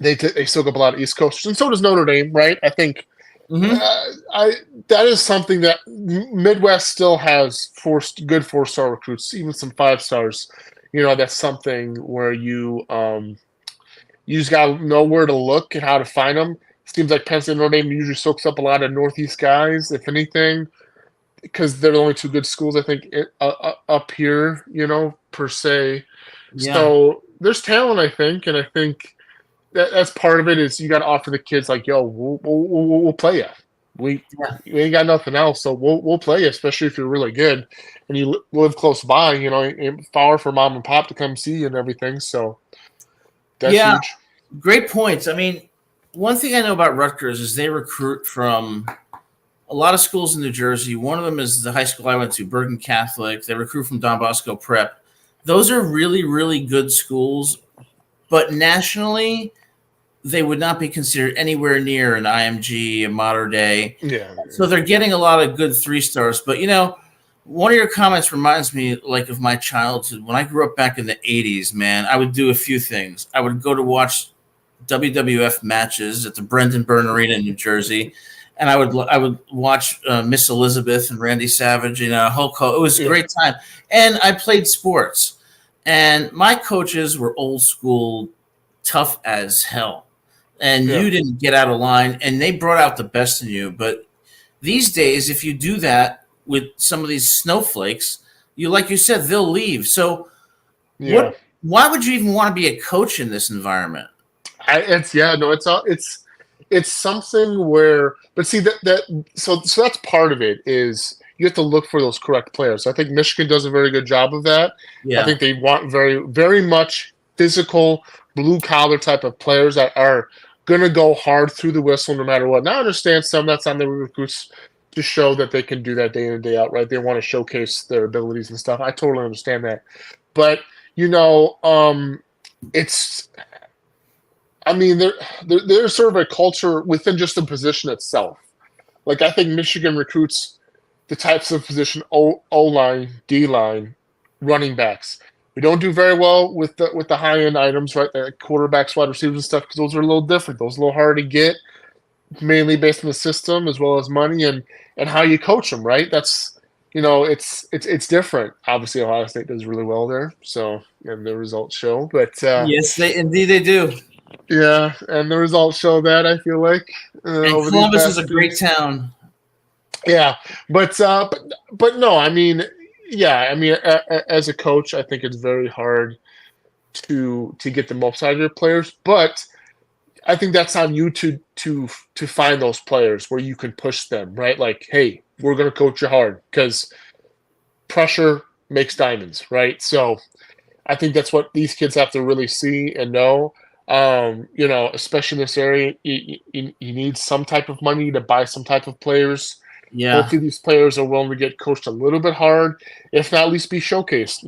They soak up a lot of East Coasters, and so does Notre Dame, right? I think that is something that Midwest still has good 4-star recruits, even some 5 stars. That's something where you just got to know where to look and how to find them. Seems like Penn State and Notre Dame usually soaks up a lot of Northeast guys, if anything, because they're the only 2 good schools, I think, up here, per se. Yeah. So there's talent, I think, and I think that's part of it is you got to offer the kids like, yo, we'll play you. We ain't got nothing else, so we'll play you, especially if you're really good and you live close by. Far for mom and pop to come see you and everything. So that's huge. Great points. I mean, one thing I know about Rutgers is they recruit from a lot of schools in New Jersey. One of them is the high school I went to, Bergen Catholic. They recruit from Don Bosco Prep. Those are really, really good schools, but nationally, they would not be considered anywhere near an IMG, a Mater Dei. Yeah. So they're getting a lot of good 3 stars. But, one of your comments reminds me like of my childhood. When I grew up back in the 80s, man, I would do a few things. I would go to watch WWF matches at the Brendan Byrne Arena in New Jersey. And I would watch Miss Elizabeth and Randy Savage, Hulk Hogan. It was a great time. And I played sports. And my coaches were old school, tough as hell. And you didn't get out of line, and they brought out the best in you. But these days, if you do that with some of these snowflakes, like you said, they'll leave. So why would you even want to be a coach in this environment? It's something where, but see so that's part of it is you have to look for those correct players. I think Michigan does a very good job of that. Yeah. I think they want very, very much physical, blue collar type of players that are going to go hard through the whistle no matter what. Now I understand that's on the recruits to show that they can do that day in and day out, right? They want to showcase their abilities and stuff. I totally understand that. But, there's sort of a culture within just the position itself. Like, I think Michigan recruits the types of position O-line, D-line, running backs. We don't do very well with the high-end items, right? The quarterbacks, wide receivers and stuff, because those are a little different. Those are a little hard to get, mainly based on the system as well as money and how you coach them, right? That's, it's different. Obviously, Ohio State does really well there, so, and the results show. But yes, they do. Yeah, and the results show that, I feel like. And Columbus is a great town. Yeah, but no, as a coach, I think it's very hard to get the most out of your players. But I think that's on you to find those players where you can push them, right? Like, hey, we're going to coach you hard because pressure makes diamonds, right? So I think that's what these kids have to really see and know. Especially in this area, you need some type of money to buy some type of players. Yeah. Hopefully these players are willing to get coached a little bit hard, if not at least be showcased.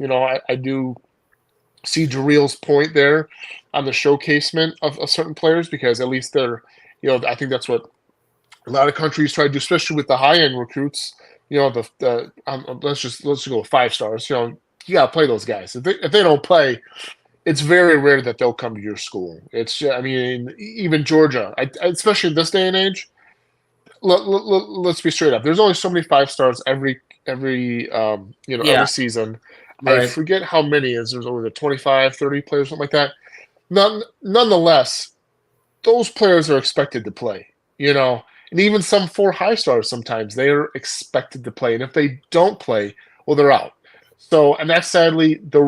I do see Jareel's point there on the showcasement of certain players because at least they're I think that's what a lot of countries try to do, especially with the high-end recruits. Let's just go with 5 stars. You gotta play those guys. If they don't play, it's very rare that they'll come to your school. Even Georgia, especially in this day and age. Let's be straight up. There's only so many 5 stars every season. Right. I forget how many is. There's over 25, 30 players, something like that. Nonetheless, those players are expected to play. And even some 4 high stars, sometimes they are expected to play. And if they don't play, well, they're out. So, and that's sadly the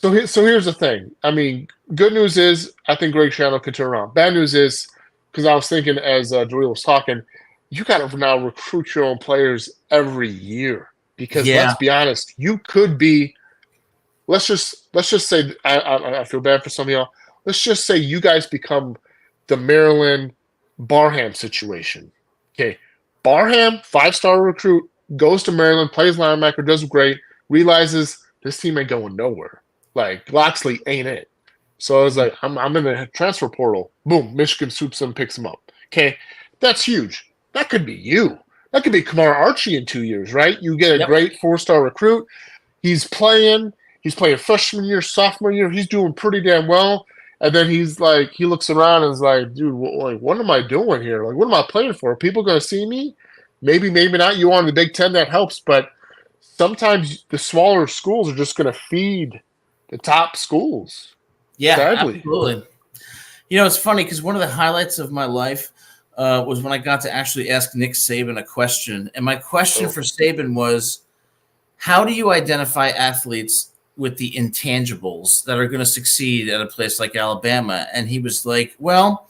So here's the thing. Good news is I think Greg Schiano can turn around. Bad news is, because I was thinking as Doyle was talking, you got to now recruit your own players every year. Because let's be honest, you could be. Let's just say I feel bad for some of y'all. Let's just say you guys become the Maryland Barham situation. Okay, Barham, 5-star recruit, goes to Maryland, plays linebacker, does great, realizes this team ain't going nowhere. Like Loxley ain't it. So I was like, I'm in the transfer portal. Boom, Michigan swoops him, picks him up. Okay, that's huge. That could be you. That could be Kamar Archie in 2 years, right? You get a great 4-star recruit. He's playing freshman year, sophomore year. He's doing pretty damn well. And then he looks around and is like, dude, what am I doing here? Like, what am I playing for? Are people going to see me? Maybe not. You on the Big Ten, that helps. But sometimes the smaller schools are just going to feed the top schools. Yeah, sadly. Absolutely. It's funny because one of the highlights of my life was when I got to actually ask Nick Saban a question. And my question for Saban was, how do you identify athletes with the intangibles that are going to succeed at a place like Alabama? And he was like, well,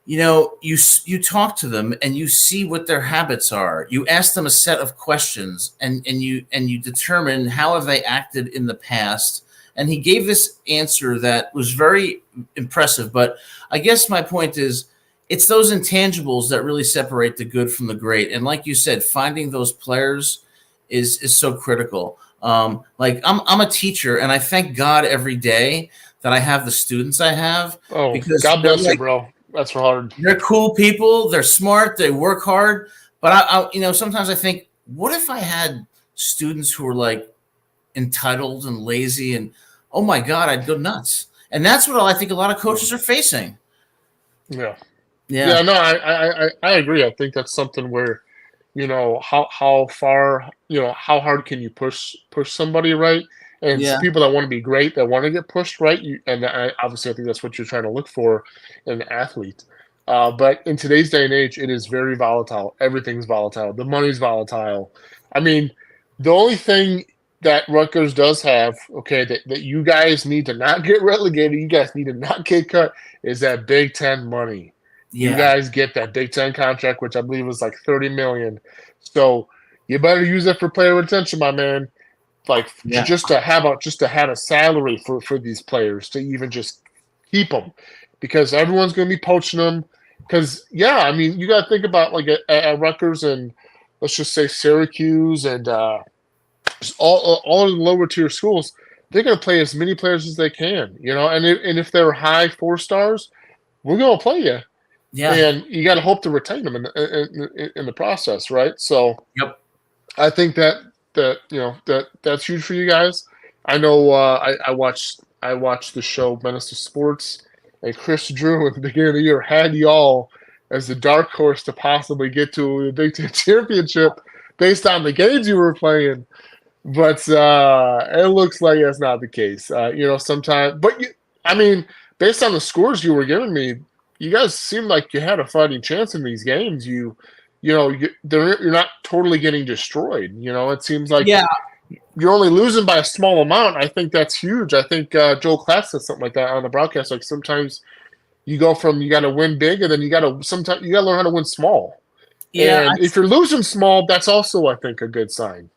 you talk to them and you see what their habits are. You ask them a set of questions and you determine how have they acted in the past. And he gave this answer that was very impressive. But I guess my point is, it's those intangibles that really separate the good from the great. And like you said, finding those players is so critical. I'm a teacher, and I thank God every day that I have the students I have. Oh, because God bless you, bro. That's hard. They're cool people. They're smart. They work hard. But I sometimes I think, what if I had students who were entitled and lazy, and oh my God, I'd go nuts. And that's what I think a lot of coaches are facing. Yeah. No, I agree. I think that's something where, how far, how hard can you push somebody, right? And people that want to be great, that want to get pushed, right? Obviously, I think that's what you're trying to look for in an athlete. But in today's day and age, it is very volatile. Everything's volatile. The money's volatile. The only thing that Rutgers does have, that you guys need to not get relegated, you guys need to not get cut, is that Big Ten money. Yeah. You guys get that Big Ten contract, which I believe was like $30 million. So you better use it for player retention, my man. Just to have a salary for these players to even just keep them, because everyone's going to be poaching them. Because you got to think about at Rutgers and let's just say Syracuse and all of the lower tier schools, they're going to play as many players as they can, And if they're high 4 stars, we're going to play you. Yeah, and you got to hope to retain them in the process, right? So, I think that's huge for you guys. I know. I watched the show Menace to Sports, and Chris Drew at the beginning of the year had y'all as the dark horse to possibly get to the Big Ten championship based on the games you were playing. But it looks like that's not the case. Sometimes, but based on the scores you were giving me, you guys seem like you had a fighting chance in these games. You're not totally getting destroyed. It seems like you're only losing by a small amount. I think that's huge. I think Joel Klatt said something like that on the broadcast. Like sometimes you go from you got to win big, and then you got to learn how to win small. Yeah, and if you're losing small, that's also I think a good sign.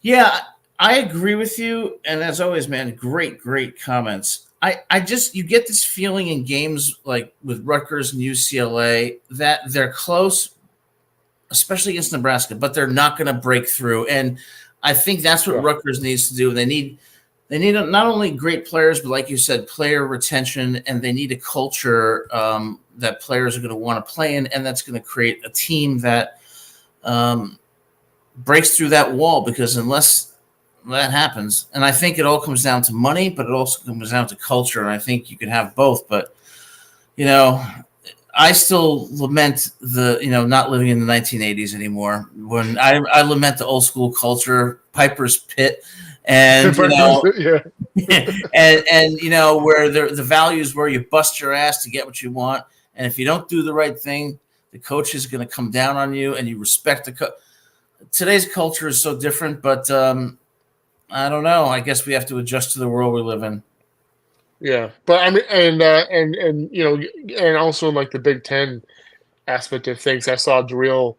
Yeah, I agree with you. And as always, man, great comments. I just you get this feeling in games like with Rutgers and UCLA that they're close, especially against Nebraska, but they're not going to break through. And I think that's what Rutgers needs to do. They need they need not only great players, but like you said, player retention, and they need a culture that players are going to want to play in, and that's going to create a team that breaks through that wall. Because unless that happens, and I think it all comes down to money, but it also comes down to culture, and I think you can have both. But I still lament the not living in the 1980s anymore. When I lament the old school culture, Piper's Pit. And yeah. and where the values where you bust your ass to get what you want, and if you don't do the right thing, the coach is going to come down on you, and you respect Today's culture is so different, but I don't know. I guess we have to adjust to the world we live in. Yeah, but I mean, and also in like the Big Ten aspect of things, I saw Drill.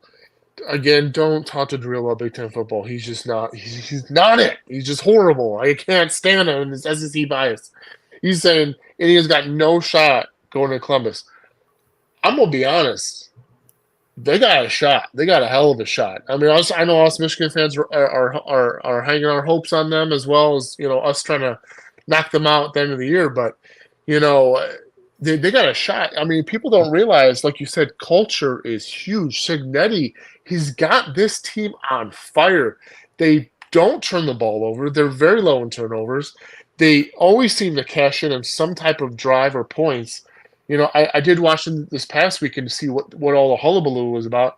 Again, don't talk to Drill about Big Ten football. He's just not. He's not it. He's just horrible. I can't stand him. His SEC bias. He's saying Indiana's got no shot going to Columbus. I'm gonna be honest. They got a shot. They got a hell of a shot. I mean, I know us Michigan fans are hanging our hopes on them, as well as us trying to knock them out at the end of the year. But they got a shot. I mean, people don't realize, like you said, culture is huge. Cignetti, he's got this team on fire. They don't turn the ball over. They're very low in turnovers. They always seem to cash in on some type of drive or points. I did watch them this past weekend to see what all the hullabaloo was about.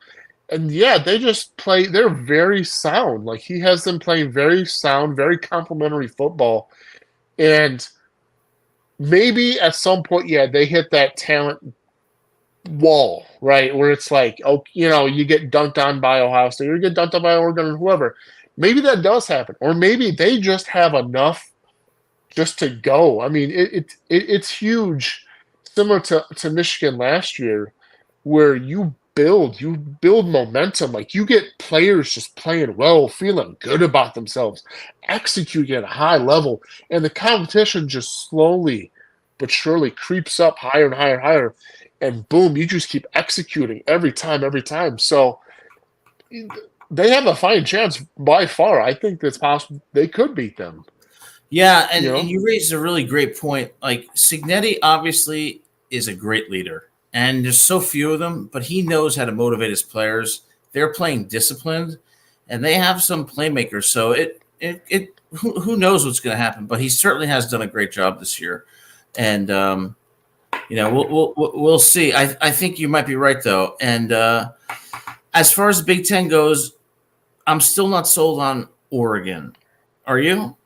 And yeah, they just play. They're very sound. Like, he has them playing very sound, very complimentary football. And maybe at some point, yeah, they hit that talent wall, right? Where it's like, you get dunked on by Ohio State, or you get dunked on by Oregon, or whoever. Maybe that does happen. Or maybe they just have enough just to go. I mean, it's huge, similar to Michigan last year, where you build momentum. Like, you get players just playing well, feeling good about themselves, executing at a high level, and the competition just slowly but surely creeps up higher and higher and higher, and boom, you just keep executing every time. So they have a fine chance by far. I think it's possible they could beat them. Yeah, and you raised a really great point. Like, Cignetti obviously is a great leader, and there's so few of them, but he knows how to motivate his players. They're playing disciplined, and they have some playmakers. So who knows what's going to happen? But he certainly has done a great job this year, and we'll see. I think you might be right though. And as far as the Big Ten goes, I'm still not sold on Oregon. Are you?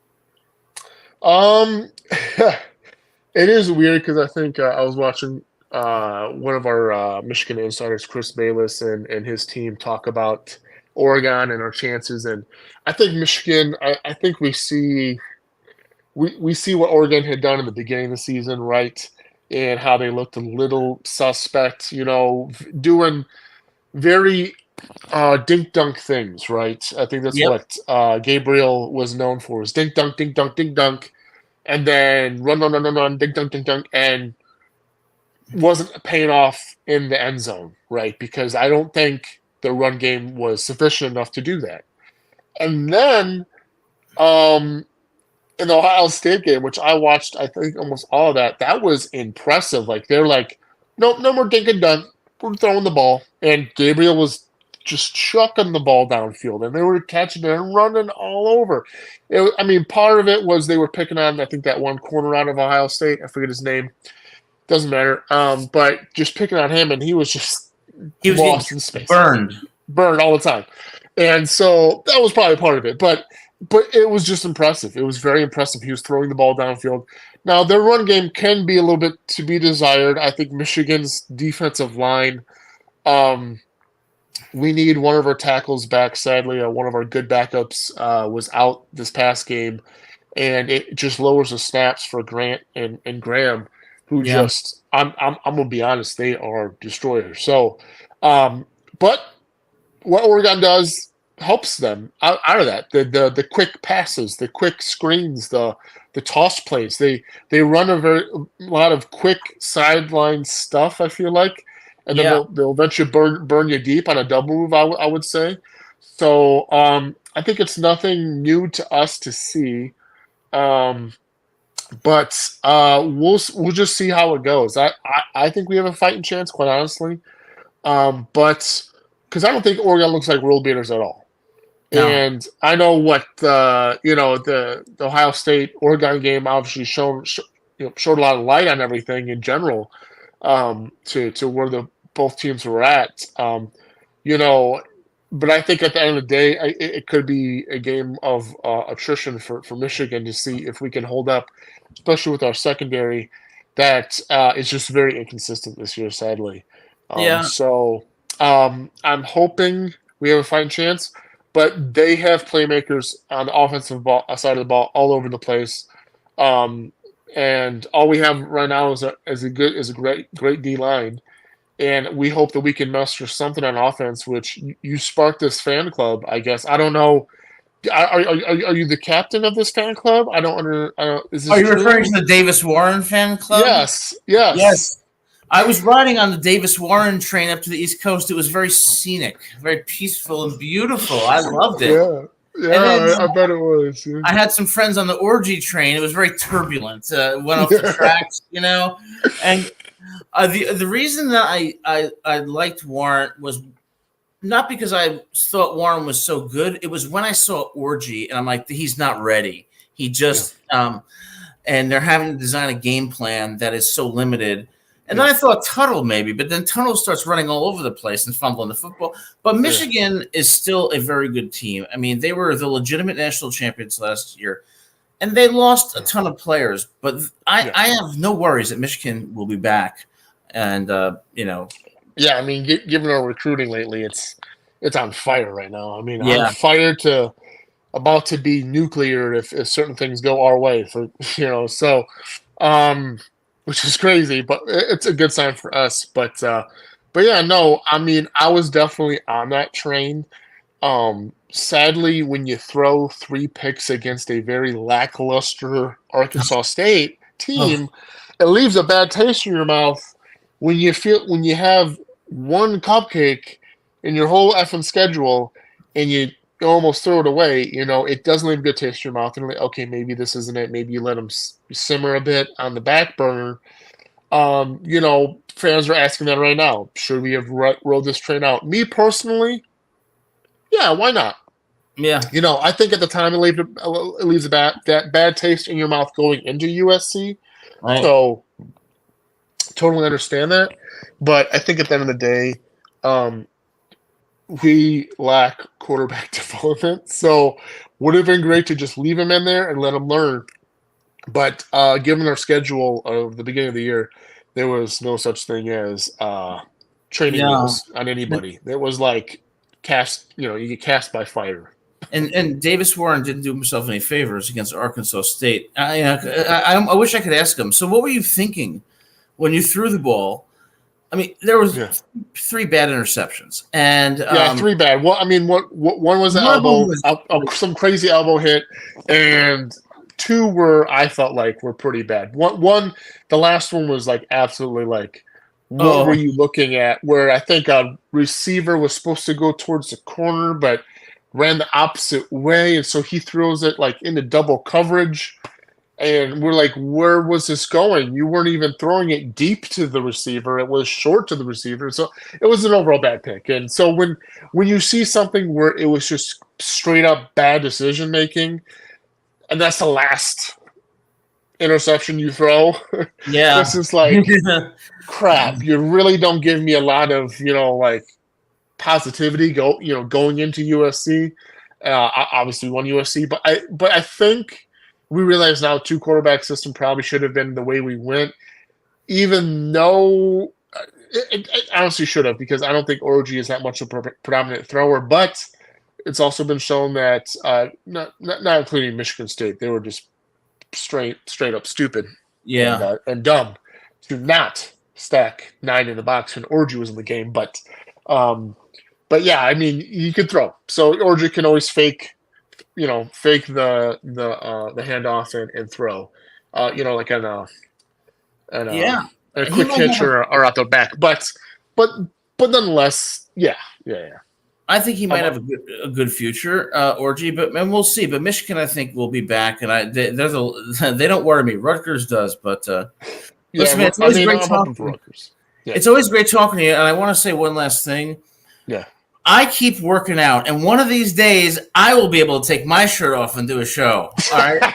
It is weird because I think I was watching one of our Michigan insiders, Chris Bayless, and his team talk about Oregon and our chances. And I think Michigan, I think we see what Oregon had done in the beginning of the season, right? And how they looked a little suspect, doing very dink-dunk things, right? I think that's what Gabriel was known for, is dink-dunk, dink-dunk, dink-dunk, and then run, dink-dunk, dink-dunk, and wasn't paying off in the end zone, right? Because I don't think the run game was sufficient enough to do that. And then in the Ohio State game, which I watched, I think almost all of that was impressive. Like, they're like, no more dink and dunk. We're throwing the ball. And Gabriel was just chucking the ball downfield, and they were catching it and running all over. Part of it was they were picking on, I think, that one corner out of Ohio State. I forget his name. Doesn't matter. But just picking on him, and he was lost in space. Burned all the time. And so that was probably part of it. But it was just impressive. It was very impressive. He was throwing the ball downfield. Now, their run game can be a little bit to be desired. I think Michigan's defensive line, we need one of our tackles back. Sadly, one of our good backups was out this past game, and it just lowers the snaps for Grant and Graham, who just, I'm going to be honest, they are destroyers. So, but what Oregon does helps them out of that. The quick passes, the quick screens, the toss plays. They run a lot of quick sideline stuff, I feel like. And then they'll eventually burn you deep on a double move, I would say. So I think it's nothing new to us to see. But we'll just see how it goes. I think we have a fighting chance, quite honestly. But because I don't think Oregon looks like world beaters at all. No. And I know what the Ohio State Oregon game obviously showed a lot of light on everything in general, to where the both teams were at. But I think at the end of the day, it could be a game of attrition for Michigan to see if we can hold up, especially with our secondary that is just very inconsistent this year, sadly. So I'm hoping we have a fighting chance, but they have playmakers on the offensive side of the ball all over the place. And all we have right now is a great D line. And we hope that we can muster something on offense, which you sparked this fan club, I guess. I don't know. Are you the captain of this fan club? I don't. Is this Are you true? referring to the Davis Warren fan club? Yes. I was riding on the Davis Warren train up to the East Coast. It was very scenic, very peaceful and beautiful. I loved it. Yeah, I bet it was. Yeah. I had some friends on the orgy train. It was very turbulent. Went off the tracks, and. The reason that I liked Warren was not because I thought Warren was so good. It was when I saw Orgy, and I'm like, he's not ready. He just and they're having to design a game plan that is so limited. And then I thought Tuttle maybe, but then Tuttle starts running all over the place and fumbling the football. But Michigan is still a very good team. I mean, they were the legitimate national champions last year. And they lost a ton of players, but I have no worries that Michigan will be back. And yeah, I mean, given our recruiting lately, it's on fire right now. I mean, on fire to about to be nuclear if certain things go our way. So which is crazy, but it's a good sign for us. But yeah, no, I mean, I was definitely on that train. Sadly, when you throw 3 picks against a very lackluster Arkansas State team, it leaves a bad taste in your mouth. When you have one cupcake in your whole effing schedule and you almost throw it away, it doesn't leave a good taste in your mouth. And you're like, okay, maybe this isn't it. Maybe you let them simmer a bit on the back burner. Fans are asking that right now. Should we have rolled this train out? Me personally, yeah, why not? Yeah. I think at the time it leaves that bad taste in your mouth going into USC. Right. So totally understand that. But I think at the end of the day, we lack quarterback development. So would have been great to just leave him in there and let him learn. But given our schedule of the beginning of the year, there was no such thing as training wheels on anybody. It was like you get cast by fire. And Davis Warren didn't do himself any favors against Arkansas State. I wish I could ask him. So what were you thinking when you threw the ball? I mean, there was 3 bad interceptions, and 3 bad. Well, I mean, one was an elbow, some crazy elbow hit, and 2 I felt like were pretty bad. One, the last one was like absolutely like, what were you looking at? Where I think a receiver was supposed to go towards the corner, but ran the opposite way, and so he throws it like into double coverage. And we're like, where was this going? You weren't even throwing it deep to the receiver. It was short to the receiver. So it was an overall bad pick. And so when you see something where it was just straight up bad decision making, and that's the last interception you throw, this is like, crap. You really don't give me a lot of, like positivity going into USC. Obviously, we won USC, but I think we realize now 2 quarterback system probably should have been the way we went, even though it honestly should have, because I don't think Orgy is that much of a predominant thrower. But it's also been shown that not including Michigan State, they were just straight up stupid, and dumb to not stack 9 in the box when Orgy was in the game. But yeah, I mean, you could throw, so Orgy can always fake the handoff and throw, like a quick hitch or out the back. But nonetheless, yeah. I think he might have a good future, Orgy, and we'll see. But Michigan, I think, will be back, and they don't worry me. Rutgers does, but listen, man, it's always great talking to Rutgers. Yeah. It's always great talking to you, and I want to say one last thing. Yeah. I keep working out, and one of these days, I will be able to take my shirt off and do a show. All right.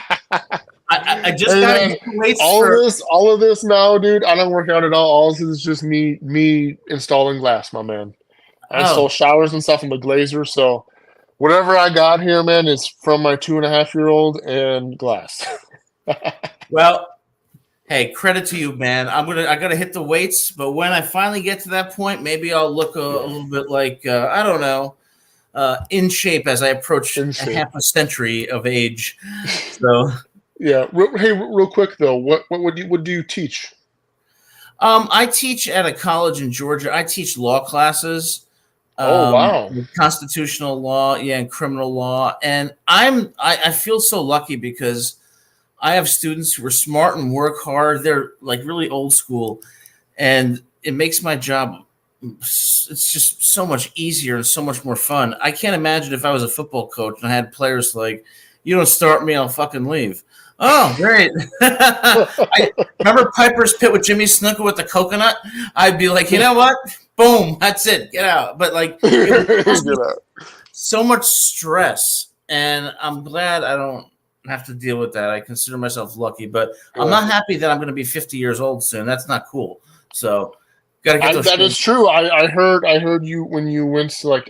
I just got to hit the weights. All of this now, dude. I don't work out at all. All this is just me installing glass, my man. I install showers and stuff in the Glazer, so whatever I got here, man, is from my 2.5-year-old and glass. Well, hey, credit to you, man. I gotta hit the weights, but when I finally get to that point, maybe I'll look a little bit like I don't know, in shape as I approach half a century of age. So yeah. Hey, real quick though, what do you teach? I teach at a college in Georgia. I teach law classes. Wow. Constitutional law, and criminal law. And I feel so lucky because I have students who are smart and work hard. They're like really old school, and it makes my job, it's just so much easier and so much more fun. I can't imagine if I was a football coach and I had players like, you don't start me, I'll fucking leave. Oh, great. I remember Piper's Pit with Jimmy Snuka with the coconut? I'd be like, you know what? Boom, that's it. Get out. But like, so much stress, and I'm glad I don't have to deal with that. I consider myself lucky, but I'm not happy that I'm going to be 50 years old soon. That's not cool. So, gotta get those. That is true. I heard you when you went to when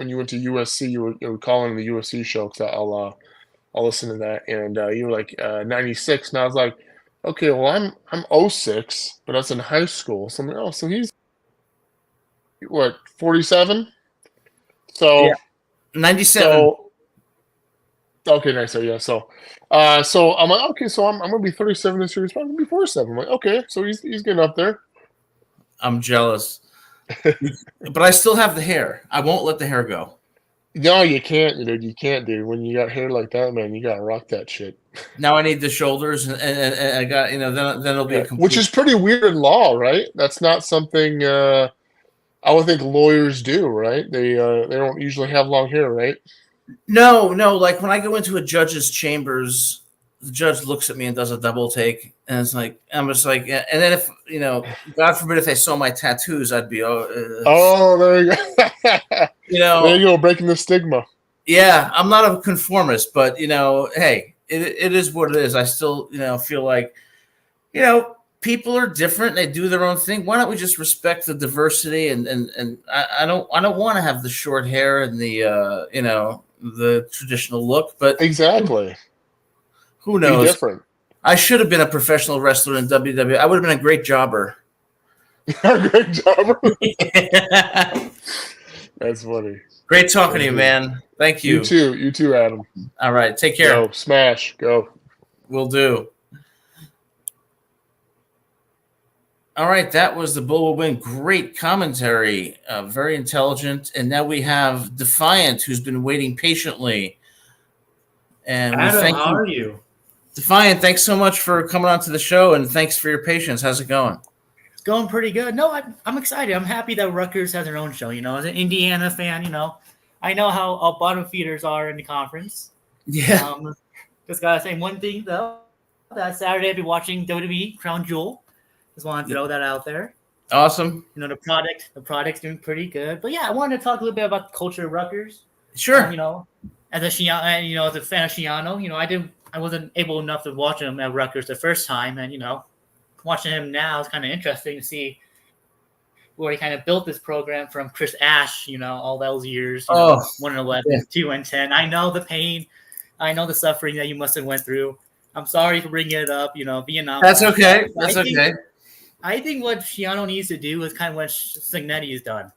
you went to USC. You were calling the USC show because I'll listen to that, and you were like 96, and I was like, okay, well I'm 06, but that's in high school. So I'm like, so he's what, 47? So yeah. 97. So, okay, nice. So yeah, so I'm like, okay, so I'm gonna be 37 this year. He's probably gonna be 47. I'm like, okay, so he's getting up there. I'm jealous, but I still have the hair. I won't let the hair go. No, you can't, dude. You can't, dude. When you got hair like that, man, you gotta rock that shit. Now I need the shoulders, and I got then it'll be a complete... Which is pretty weird in law, right? That's not something I would think lawyers do, right? They don't usually have long hair, right? No. Like when I go into a judge's chambers, the judge looks at me and does a double take, and it's like I'm just like, and then if God forbid if they saw my tattoos, I'd be there you go. There you go, breaking the stigma. Yeah, I'm not a conformist, but hey, it is what it is. I still feel like people are different. They do their own thing. Why don't we just respect the diversity? And I don't want to have the short hair and the traditional look, but exactly. Who knows? Be different. I should have been a professional wrestler in WWE. I would have been a great jobber. A great jobber. That's funny. Great talking to you, man. Thank you. You too, Adam. All right, take care. Go, smash, go. Will do. All right, that was the Bull Will Win. Great commentary, very intelligent. And now we have Defiant, who's been waiting patiently. And Adam, how are you? Defiant, thanks so much for coming on to the show, and thanks for your patience. How's it going? It's going pretty good. No, I'm excited. I'm happy that Rutgers has their own show. As an Indiana fan, I know how bottom feeders are in the conference. Yeah. Just gotta say one thing though. That Saturday I'll be watching WWE Crown Jewel. Just want to throw that out there. Awesome. The product's doing pretty good. But yeah, I wanted to talk a little bit about the culture of Rutgers. Sure. As a as a fan of Schiano, I wasn't able enough to watch him at Rutgers the first time, and watching him now is kind of interesting to see where he kind of built this program from Chris Ash, all those years, 1-11, 2-10. I know the pain, I know the suffering that you must have went through. I'm sorry for bringing it up, Vietnam. That's okay. Okay. I think what Schiano needs to do is kind of what Signetti has done.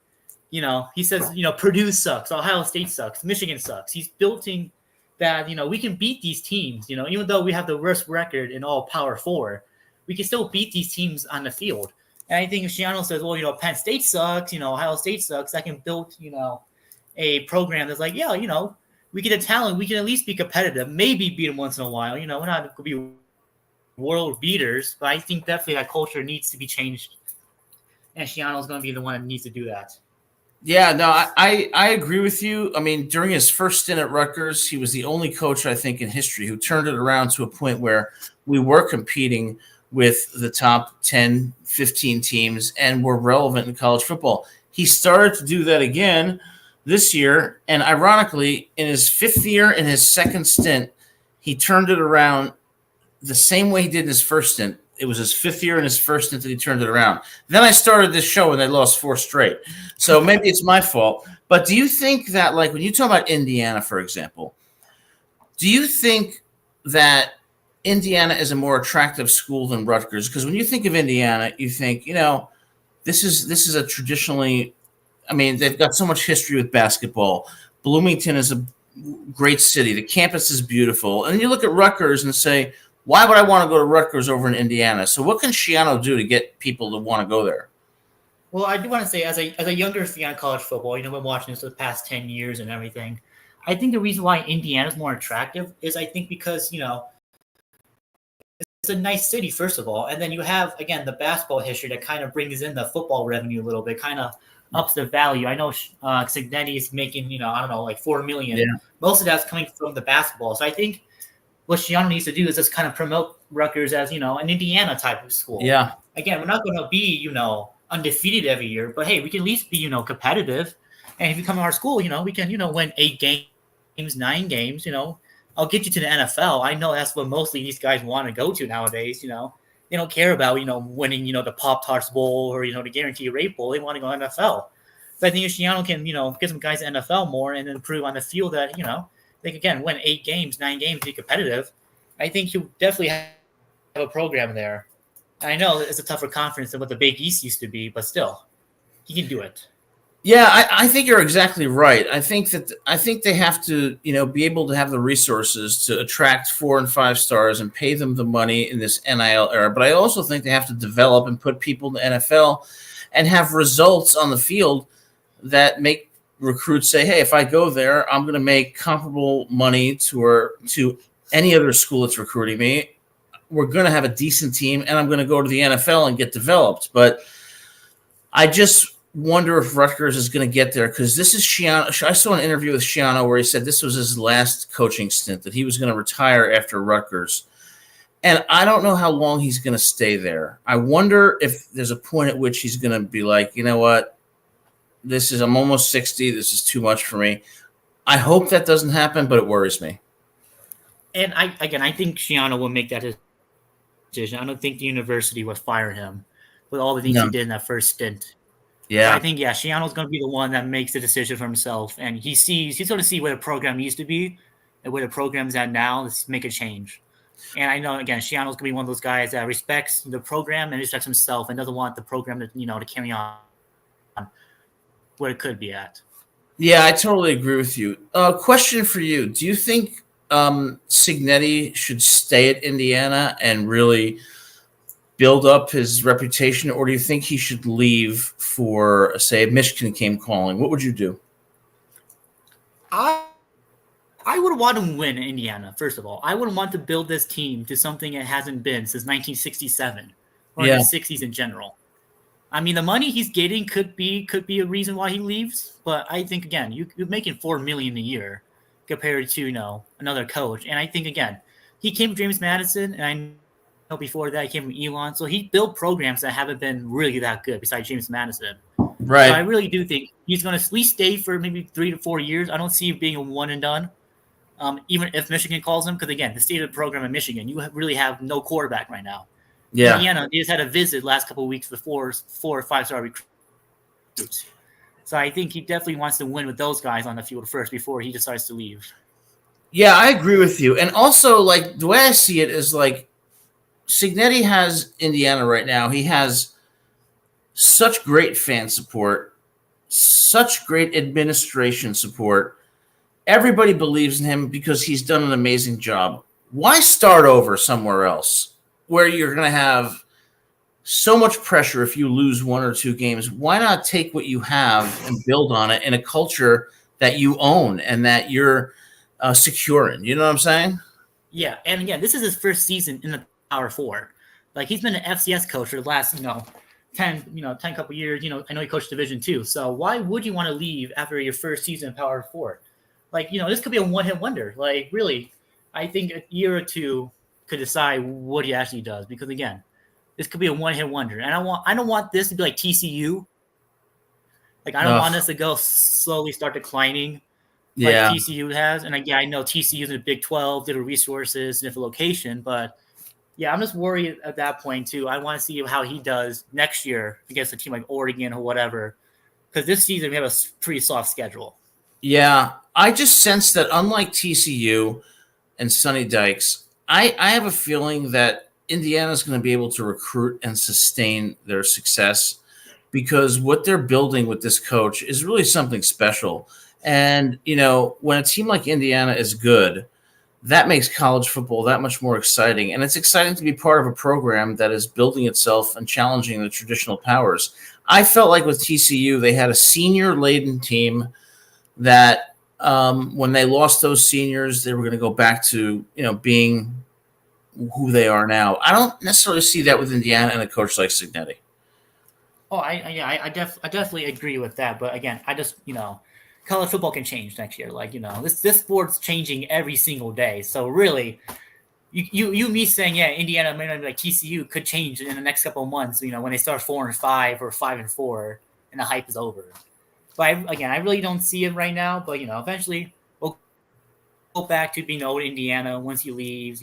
He says, Purdue sucks, Ohio State sucks, Michigan sucks. He's building that, we can beat these teams, even though we have the worst record in all Power 4, we can still beat these teams on the field. And I think if Schiano says, well, Penn State sucks, Ohio State sucks, I can build, a program that's like, yeah, we get a talent, we can at least be competitive, maybe beat them once in a while. We're not going to be world beaters, but I think definitely that culture needs to be changed. And Schiano's going to be the one that needs to do that. Yeah, no, I agree with you. I mean, during his first stint at Rutgers, he was the only coach, I think, in history who turned it around to a point where we were competing with the top 10, 15 teams and were relevant in college football. He started to do that again this year. And ironically, in his fifth year, in his second stint, he turned it around the same way he did in his first stint. It was his fifth year in his first stint that he turned it around. Then I started this show and they lost 4 straight. So maybe it's my fault. But do you think that, like, when you talk about Indiana, for example, do you think that Indiana is a more attractive school than Rutgers? Because when you think of Indiana, you think, this is a traditionally, I mean, they've got so much history with basketball. Bloomington is a great city. The campus is beautiful. And you look at Rutgers and say, why would I want to go to Rutgers over in Indiana? So what can Schiano do to get people to want to go there? Well, I do want to say, as a younger fan of college football, been watching this for the past 10 years and everything. I think the reason why Indiana is more attractive is I think because, it's a nice city, first of all. And then you have, again, the basketball history that kind of brings in the football revenue a little bit, kind of ups the value. I know Signetti is making, like $4 million. Yeah. Most of that's coming from the basketball. So I think what Schiano needs to do is just kind of promote Rutgers as, an Indiana type of school. Yeah. Again, we're not going to be, undefeated every year, but hey, we can at least be, competitive. And if you come to our school, we can, win 8 games, 9 games, I'll get you to the NFL. I know that's what mostly these guys want to go to nowadays, They don't care about, winning, the Pop-Tarts Bowl or, the Guaranteed Rate Bowl. They want to go NFL. So I think if Schiano can, get some guys to NFL more and then prove on the field that, they can, again, win 8 games, 9 games, be competitive, I think he'll definitely have a program there. I know it's a tougher conference than what the Big East used to be, but still, he can do it. Yeah, I think you're exactly right. I think they have to, be able to have the resources to attract 4 and 5 stars and pay them the money in this NIL era. But I also think they have to develop and put people in the NFL and have results on the field that make recruits say, hey, if I go there, I'm going to make comparable money to any other school that's recruiting me. We're going to have a decent team, and I'm going to go to the NFL and get developed. But I just wonder if Rutgers is going to get there, because this is Schiano. I saw an interview with Schiano where he said this was his last coaching stint, that he was going to retire after Rutgers. And I don't know how long he's going to stay there. I wonder if there's a point at which he's going to be like, you know what? I'm almost 60. This is too much for me. I hope that doesn't happen, but it worries me. And I think Schiano will make that decision. I don't think the university would fire him with all the things he did in that first stint. Yeah. So I think, Schiano's going to be the one that makes the decision for himself. And he's going to see where the program used to be and where the program's at now. Let's make a change. And I know, again, Schiano's going to be one of those guys that respects the program and respects himself and doesn't want the program to, to carry on where it could be at. Yeah, I totally agree with you. Question for you. Do you think Signetti should stay at Indiana and really build up his reputation, or do you think he should leave for, say, Michigan came calling? What would you do? I would want to win in Indiana, first of all. I would want to build this team to something it hasn't been since 1967 or in the 60s in general. I mean, the money he's getting could be a reason why he leaves, but I think, again, you're making $4 million a year compared to, another coach. And I think, again, he came from James Madison, and I know before that he came from Elon, so he built programs that haven't been really that good besides James Madison. Right. So I really do think he's going to at least stay for maybe 3 to 4 years. I don't see him being a one and done, even if Michigan calls him, because, again, the state of the program in Michigan, you really have no quarterback right now. Yeah. Indiana, they just had a visit last couple of weeks with 4 or 5 star recruits. So I think he definitely wants to win with those guys on the field first before he decides to leave. Yeah, I agree with you. And also, like, the way I see it is, like, Signetti has Indiana right now. He has such great fan support, such great administration support. Everybody believes in him because he's done an amazing job. Why start over somewhere else where you're going to have so much pressure if you lose 1 or 2 games? Why not take what you have and build on it in a culture that you own and that you're secure in? You know what I'm saying? Yeah, and again, this is his first season in the Power 4. Like, he's been an FCS coach for the last, 10 couple years. I know you coached Division II. So why would you want to leave after your first season in Power 4? This could be a one-hit wonder. Really, I think a year or two could decide what he actually does. Because again, this could be a one-hit wonder, and I don't want this to be like TCU. I don't want us to go slowly start declining like TCU has. And again, I know TCU is in the Big 12, different resources, different location, but yeah, I'm just worried at that point too. I want to see how he does next year against a team like Oregon or whatever, because this season we have a pretty soft schedule. Yeah, I just sense that unlike TCU and Sonny Dykes, I have a feeling that Indiana's going to be able to recruit and sustain their success because what they're building with this coach is really something special. And, when a team like Indiana is good, that makes college football that much more exciting. And it's exciting to be part of a program that is building itself and challenging the traditional powers. I felt like with TCU, they had a senior-laden team that when they lost those seniors, they were going to go back to, being who they are now. I don't necessarily see that with Indiana and a coach like Signetti. Oh, I definitely agree with that. But again, I just, college football can change next year. This sport's changing every single day. So really, me saying, yeah, Indiana may not be like TCU could change in the next couple of months, when they start 4-5 or 5-4 and the hype is over. But I really don't see it right now. But, eventually we'll go back to being old Indiana once he leaves,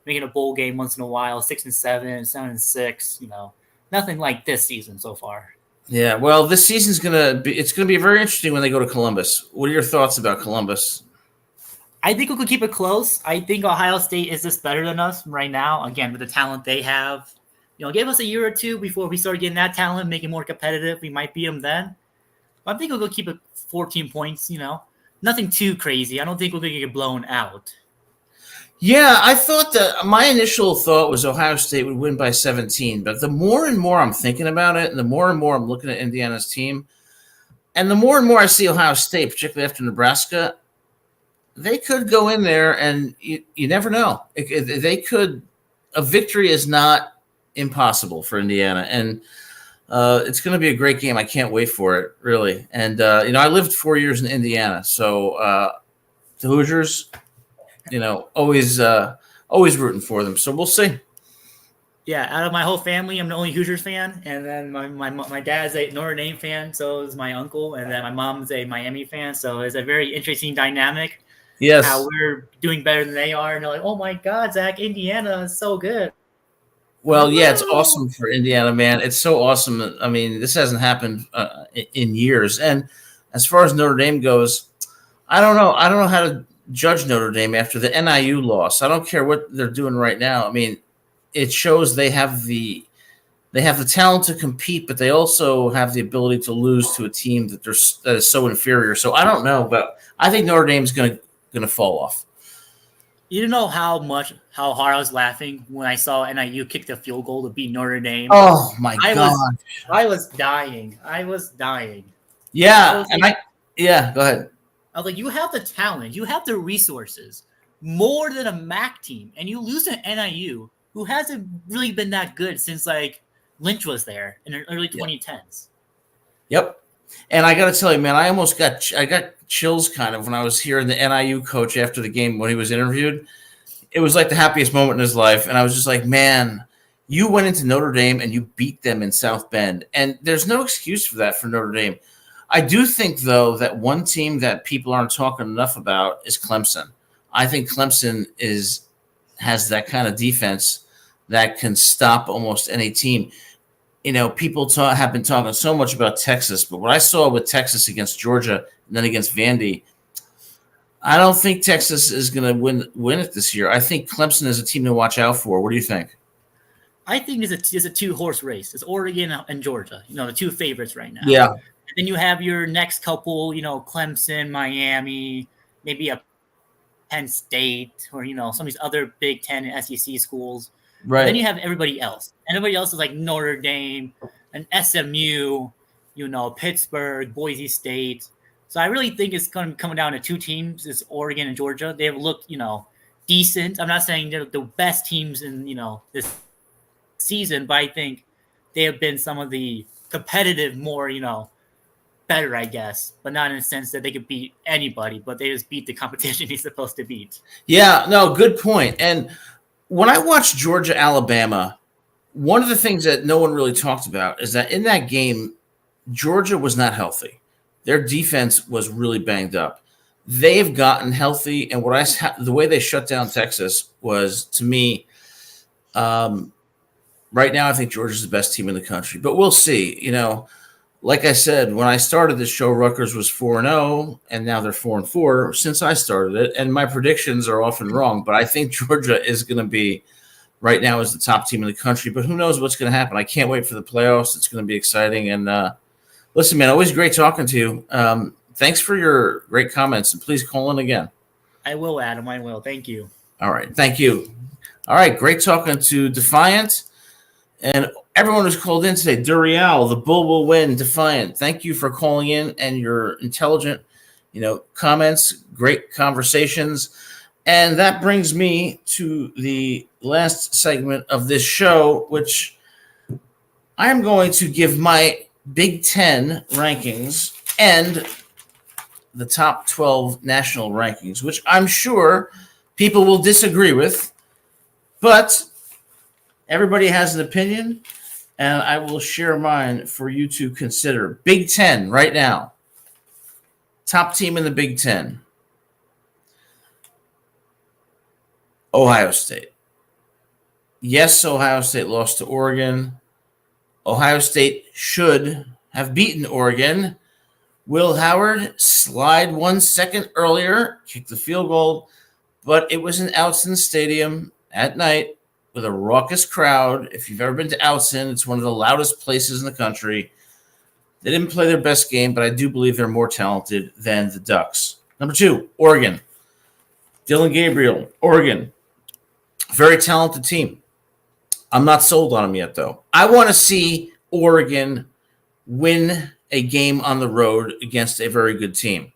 making a bowl game once in a while, 6-7, 7-6, nothing like this season so far. Yeah, well, this season's it's gonna be very interesting when they go to Columbus. What are your thoughts about Columbus? I think we could keep it close. I think Ohio State is just better than us right now. Again, with the talent they have, give us a year or two before we start getting that talent, make it more competitive. We might beat them then. But I think we'll keep it 14 points. Nothing too crazy. I don't think we're gonna get blown out. Yeah, I thought that my initial thought was Ohio State would win by 17, but the more and more I'm thinking about it, and the more and more I'm looking at Indiana's team, and the more and more I see Ohio State, particularly after Nebraska, they could go in there and you never know. A victory is not impossible for Indiana, and it's going to be a great game. I can't wait for it, really. And, I lived 4 years in Indiana, so the Hoosiers – always rooting for them. So we'll see. Yeah, out of my whole family, I'm the only Hoosiers fan, and then my dad's a Notre Dame fan, so is my uncle, and then my mom's a Miami fan. So it's a very interesting dynamic. Yes, how we're doing better than they are, and they're like, "Oh my God, Zach, Indiana is so good." Well, yeah, it's awesome for Indiana, man. It's so awesome. I mean, this hasn't happened in years. And as far as Notre Dame goes, I don't know how to judge Notre Dame after the NIU loss. I don't care what they're doing right now. I mean, it shows they have the talent to compete, but they also have the ability to lose to a team that is so inferior. So I don't know, but I think Notre Dame's going to fall off. You don't know how hard I was laughing when I saw NIU kick the field goal to beat Notre Dame. Oh my God! I was dying. Yeah, go ahead. I was like, you have the talent, you have the resources, more than a MAC team, and you lose to NIU, who hasn't really been that good since Lynch was there in the early 2010s. Yep. And I got to tell you, man, I got chills kind of when I was hearing the NIU coach after the game when he was interviewed. It was like the happiest moment in his life, and I was just like, man, you went into Notre Dame and you beat them in South Bend, and there's no excuse for that for Notre Dame. I do think, though, that one team that people aren't talking enough about is Clemson. I think Clemson has that kind of defense that can stop almost any team. People have been talking so much about Texas, but what I saw with Texas against Georgia and then against Vandy, I don't think Texas is going to win it this year. I think Clemson is a team to watch out for. What do you think? I think it's a two-horse race. It's Oregon and Georgia, the two favorites right now. Yeah. Then you have your next couple, Clemson, Miami, maybe a Penn State, or some of these other Big Ten and SEC schools. Right. Then you have everybody else. Everybody else is like Notre Dame and SMU, Pittsburgh, Boise State. So I really think it's going to come down to two teams. It's Oregon and Georgia. They have looked, decent. I'm not saying they're the best teams in, this season, but I think they have been some of the competitive, more, better, I guess, but not in a sense that they could beat anybody, but they just beat the competition he's supposed to beat. Yeah, no, good point. And when I watched Georgia, Alabama, one of the things that no one really talked about is that in that game, Georgia was not healthy. Their defense was really banged up. They've gotten healthy, and the way they shut down Texas was, to me, right now I think Georgia's the best team in the country. But we'll see. Like I said, when I started this show, Rutgers was 4-0, and now they're 4-4 since I started it. And my predictions are often wrong, but I think Georgia is going to be right now is the top team in the country. But who knows what's going to happen? I can't wait for the playoffs. It's going to be exciting. And listen, man, always great talking to you. Thanks for your great comments, and please call in again. I will, Adam. I will. Thank you. All right. Thank you. All right. Great talking to Defiant and everyone who's called in today. Durial, the Bull will win. Defiant, thank you for calling in and your intelligent, comments, great conversations. And that brings me to the last segment of this show, which I'm going to give my Big Ten rankings and the top 12 national rankings, which I'm sure people will disagree with, but everybody has an opinion, and I will share mine for you to consider. Big Ten right now. Top team in the Big Ten. Ohio State. Yes, Ohio State lost to Oregon. Ohio State should have beaten Oregon. Will Howard slide 1 second earlier, kick the field goal, but it was in Outson Stadium at night with a raucous crowd. If you've ever been to Outson, it's one of the loudest places in the country. They didn't play their best game, but I do believe they're more talented than the Ducks. Number 2, Oregon. Dylan Gabriel, Oregon. Very talented team. I'm not sold on them yet, though. I want to see Oregon win a game on the road against a very good team.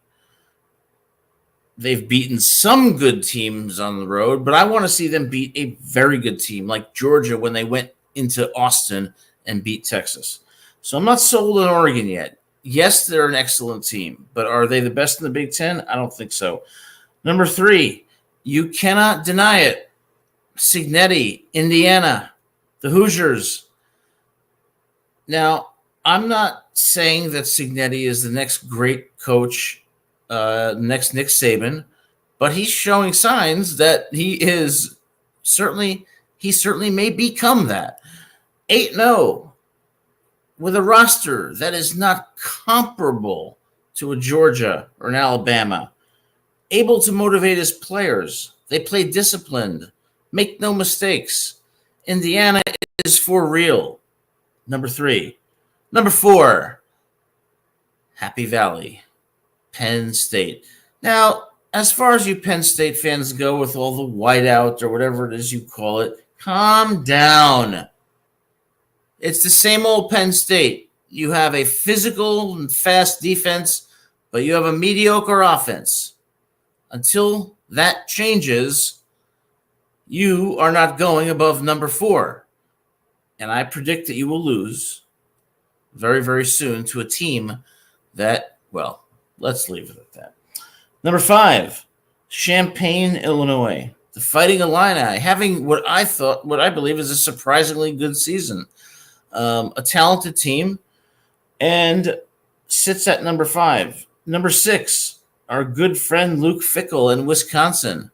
They've beaten some good teams on the road, but I want to see them beat a very good team like Georgia when they went into Austin and beat Texas. So I'm not sold on Oregon yet. Yes, they're an excellent team, but are they the best in the Big Ten? I don't think so. Number 3, you cannot deny it. Cignetti, Indiana, the Hoosiers. Now, I'm not saying that Cignetti is the next great coach, next Nick Saban, but he's showing signs that he certainly may become that. 8-0 with a roster that is not comparable to a Georgia or an Alabama. Able to motivate his players. They play disciplined. Make no mistakes. Indiana is for real. Number 3. Number 4, Happy Valley, Penn State. Now, as far as you Penn State fans go with all the whiteout or whatever it is you call it, calm down. It's the same old Penn State. You have a physical and fast defense, but you have a mediocre offense. Until that changes, you are not going above number 4. And I predict that you will lose very, very soon to a team that, well, let's leave it at that. Number 5, Champaign, Illinois. The Fighting Illini, having what I believe is a surprisingly good season. A talented team, and sits at number 5. Number 6, our good friend Luke Fickell in Wisconsin.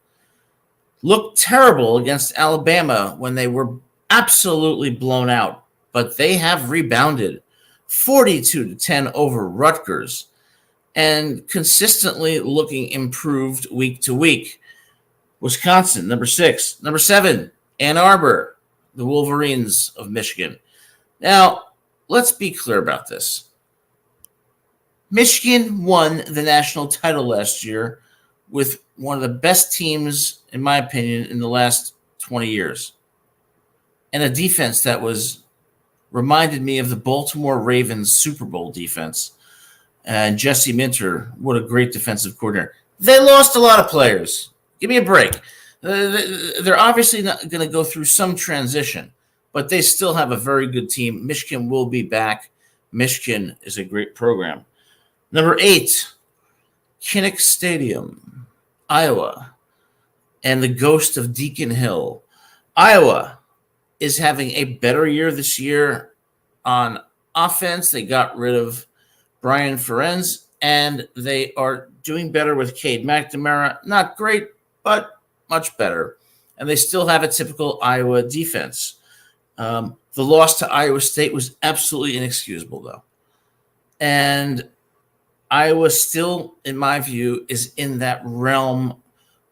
Looked terrible against Alabama when they were absolutely blown out, but they have rebounded 42-10 over Rutgers and consistently looking improved week to week. Wisconsin, number 6. Number 7, Ann Arbor, the Wolverines of Michigan. Now, let's be clear about this. Michigan won the national title last year with one of the best teams, in my opinion, in the last 20 years. And a defense that reminded me of the Baltimore Ravens Super Bowl defense. And Jesse Minter, what a great defensive coordinator. They lost a lot of players. Give me a break. They're obviously not going to go through some transition. but they still have a very good team. Michigan will be back. Michigan is a great program. Number 8, Kinnick Stadium, Iowa, and the ghost of Deacon Hill. Iowa is having a better year this year on offense. They got rid of Brian Ferenz, and they are doing better with Cade McNamara. Not great, but much better. And they still have a typical Iowa defense. The loss to Iowa State was absolutely inexcusable, though. And Iowa still, in my view, is in that realm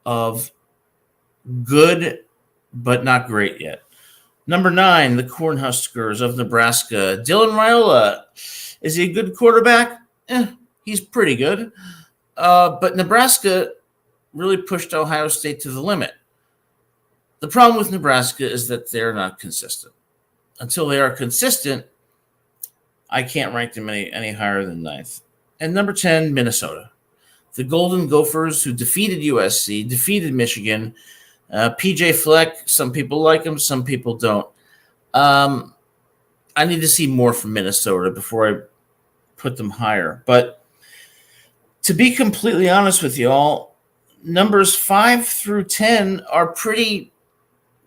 of good, but not great yet. Number 9, the Cornhuskers of Nebraska. Dylan Raiola, is he a good quarterback? He's pretty good. But Nebraska really pushed Ohio State to the limit. The problem with Nebraska is that they're not consistent. Until they are consistent, I can't rank them any higher than 9th. And number 10, Minnesota. The Golden Gophers, who defeated USC, defeated Michigan. PJ Fleck, some people like him, some people don't. I need to see more from Minnesota before I put them higher. But to be completely honest with you all, numbers 5 through 10 are pretty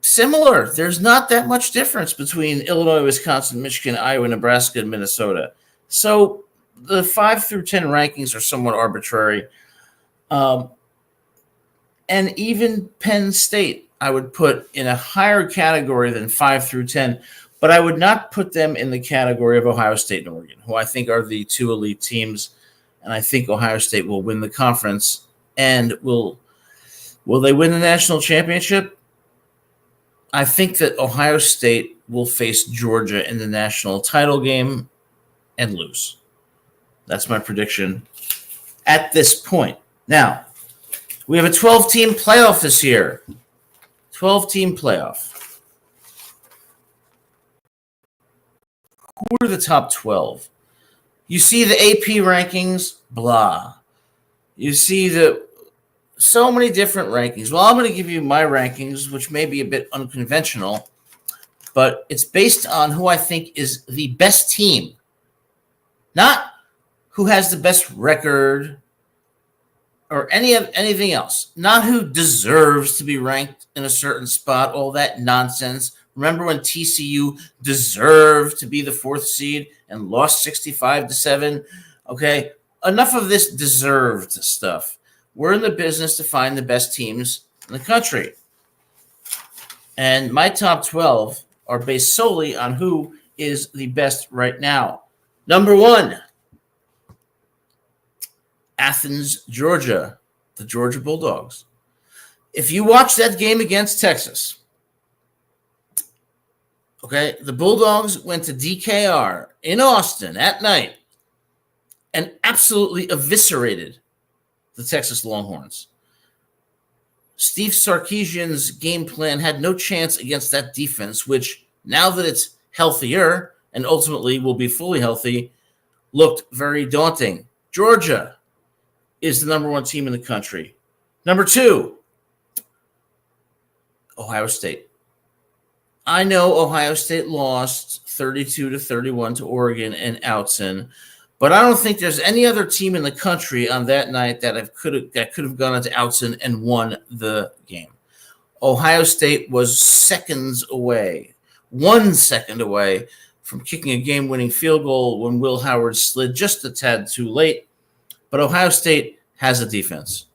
similar. There's not that much difference between Illinois, Wisconsin, Michigan, Iowa, Nebraska, and Minnesota. So the 5 through 10 rankings are somewhat arbitrary. And even Penn State, I would put in a higher category than 5 through 10, but I would not put them in the category of Ohio State and Oregon, who I think are the 2 elite teams. And I think Ohio State will win the conference. And will they win the national championship? I think that Ohio State will face Georgia in the national title game and lose. That's my prediction at this point. Now, we have a 12-team playoff this year. 12-team playoff. Who are the top 12? You see the AP rankings, blah. You see so many different rankings. Well, I'm going to give you my rankings, which may be a bit unconventional, but it's based on who I think is the best team, not who has the best record or anything else, not who deserves to be ranked in a certain spot, all that nonsense. Remember when TCU deserved to be the 4th seed and lost 65-7? Okay, enough of this deserved stuff. We're in the business to find the best teams in the country. And my top 12 are based solely on who is the best right now. Number 1, Athens, Georgia, the Georgia Bulldogs. If you watch that game against Texas, okay, the Bulldogs went to DKR in Austin at night and absolutely eviscerated the Texas Longhorns. Steve Sarkisian's game plan had no chance against that defense, which now that it's healthier and ultimately will be fully healthy, looked very daunting. Georgia is the number 1 team in the country. Number 2, Ohio State. I know Ohio State lost 32-31 to Oregon and Outson, but I don't think there's any other team in the country on that night that could have gone into Outson and won the game. Ohio State was seconds away, 1 second away from kicking a game-winning field goal when Will Howard slid just a tad too late. But Ohio State has a defense,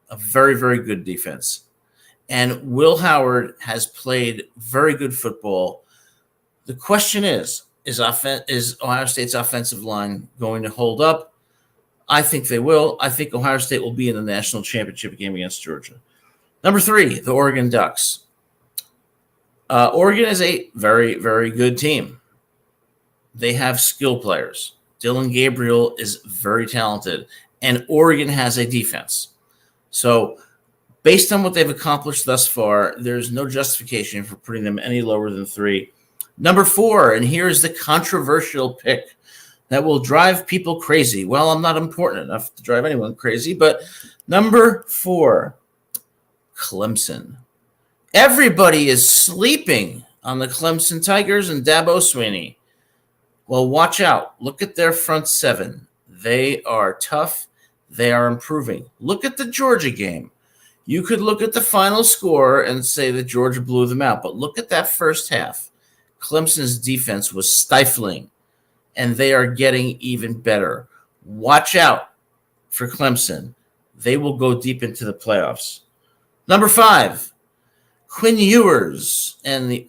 a very, very good defense. And Will Howard has played very good football. The question is Ohio State's offensive line going to hold up? I think they will. I think Ohio State will be in the national championship game against Georgia. Number 3, the Oregon Ducks. Oregon is a very, very good team. They have skill players. Dylan Gabriel is very talented, and Oregon has a defense. So based on what they've accomplished thus far, there's no justification for putting them any lower than 3. Number 4, and here's the controversial pick that will drive people crazy. Well, I'm not important enough to drive anyone crazy, but number 4, Clemson. Everybody is sleeping on the Clemson Tigers and Dabo Swinney. Well, watch out. Look at their front seven. They are tough. They are improving. Look at the Georgia game. You could look at the final score and say that Georgia blew them out, but look at that first half. Clemson's defense was stifling, and they are getting even better. Watch out for Clemson. They will go deep into the playoffs. Number 5, Quinn Ewers and the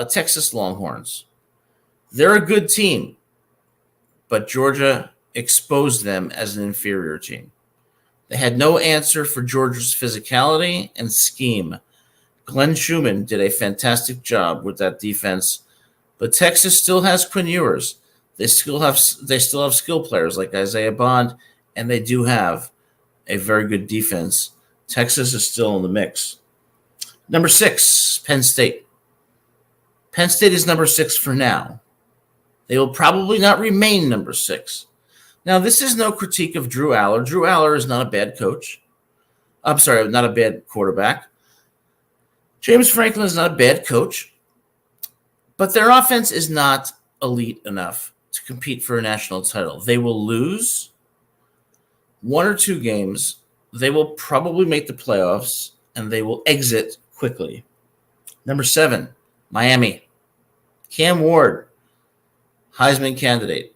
Texas Longhorns. They're a good team, but Georgia exposed them as an inferior team. They had no answer for Georgia's physicality and scheme. Glenn Schumann did a fantastic job with that defense, but Texas still has Quinn Ewers. They still have skill players like Isaiah Bond, and they do have a very good defense. Texas is still in the mix. Number 6, Penn State. Penn State is number 6 for now. They will probably not remain number 6. Now, this is no critique of Drew Aller. Drew Aller is not a bad coach. I'm sorry, not a bad quarterback. James Franklin is not a bad coach. But their offense is not elite enough to compete for a national title. They will lose 1 or 2 games. They will probably make the playoffs, and they will exit quickly. Number 7, Miami. Cam Ward, Heisman candidate.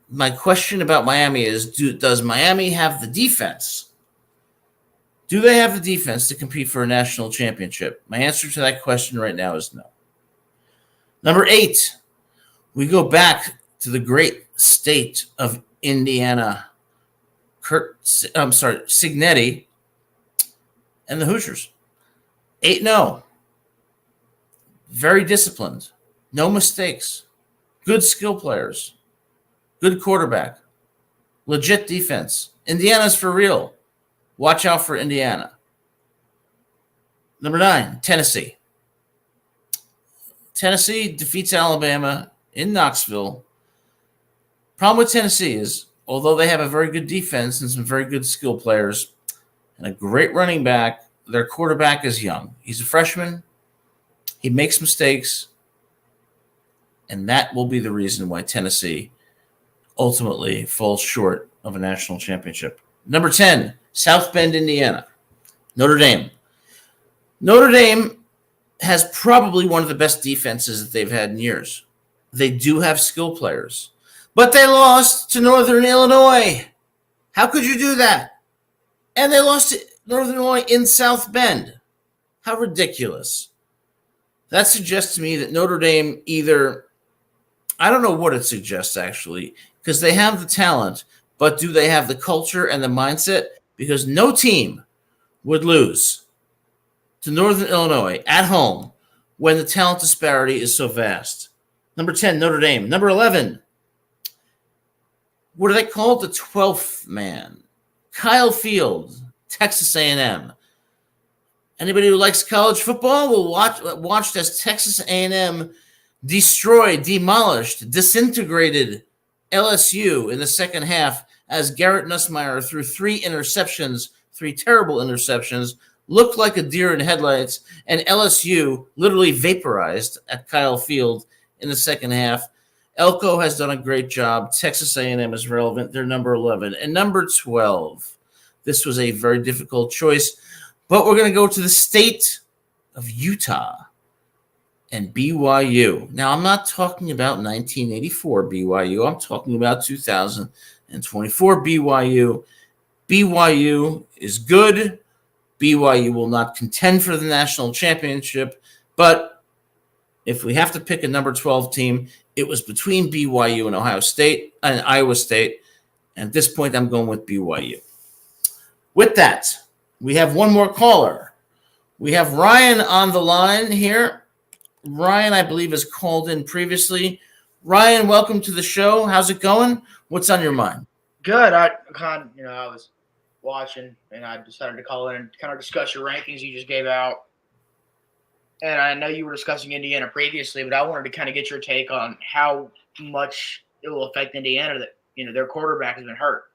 My question about Miami is, does Miami have the defense? Do they have the defense to compete for a national championship? My answer to that question right now is no. Number 8, we go back to the great state of Indiana. Cignetti and the Hoosiers. 8-0. Very disciplined. No mistakes. Good skill players. Good quarterback. Legit defense. Indiana's for real. Watch out for Indiana. Number 9, Tennessee. Tennessee defeats Alabama in Knoxville. Problem with Tennessee is, although they have a very good defense and some very good skill players and a great running back, their quarterback is young. He's a freshman. He makes mistakes. And that will be the reason why Tennessee ultimately falls short of a national championship. Number 10, South Bend, Indiana. Notre Dame. Notre Dame has probably one of the best defenses that they've had in years. They do have skill players. But they lost to Northern Illinois. How could you do that? And they lost to Northern Illinois in South Bend. How ridiculous. That suggests to me that Notre Dame either, I don't know what it suggests actually, because they have the talent, but do they have the culture and the mindset? Because no team would lose to Northern Illinois at home when the talent disparity is so vast. Number 10, Notre Dame. Number 11, what do they call it? The 12th man. Kyle Field, Texas A&M. Anybody who likes college football will watch as Texas A&M destroyed, demolished, disintegrated LSU in the second half as Garrett Nussmeier threw 3 interceptions, 3 terrible interceptions, looked like a deer in headlights, and LSU literally vaporized at Kyle Field in the second half. Elko has done a great job. Texas A&M is relevant. They're number 11. And number 12, this was a very difficult choice, but we're going to go to the state of Utah and BYU. Now, I'm not talking about 1984 BYU. I'm talking about 2024 BYU. BYU is good. BYU will not contend for the national championship, but if we have to pick a number 12 team, it was between BYU and Ohio State and Iowa State. And at this point, I'm going with BYU. With that, we have one more caller. We have Ryan on the line here. Ryan, I believe, has called in previously. Ryan, welcome to the show. How's it going? What's on your mind? Good. I was watching, and I decided to call in and kind of discuss your rankings you just gave out. And I know you were discussing Indiana previously, but I wanted to kind of get your take on how much it will affect Indiana that, their quarterback has been hurt.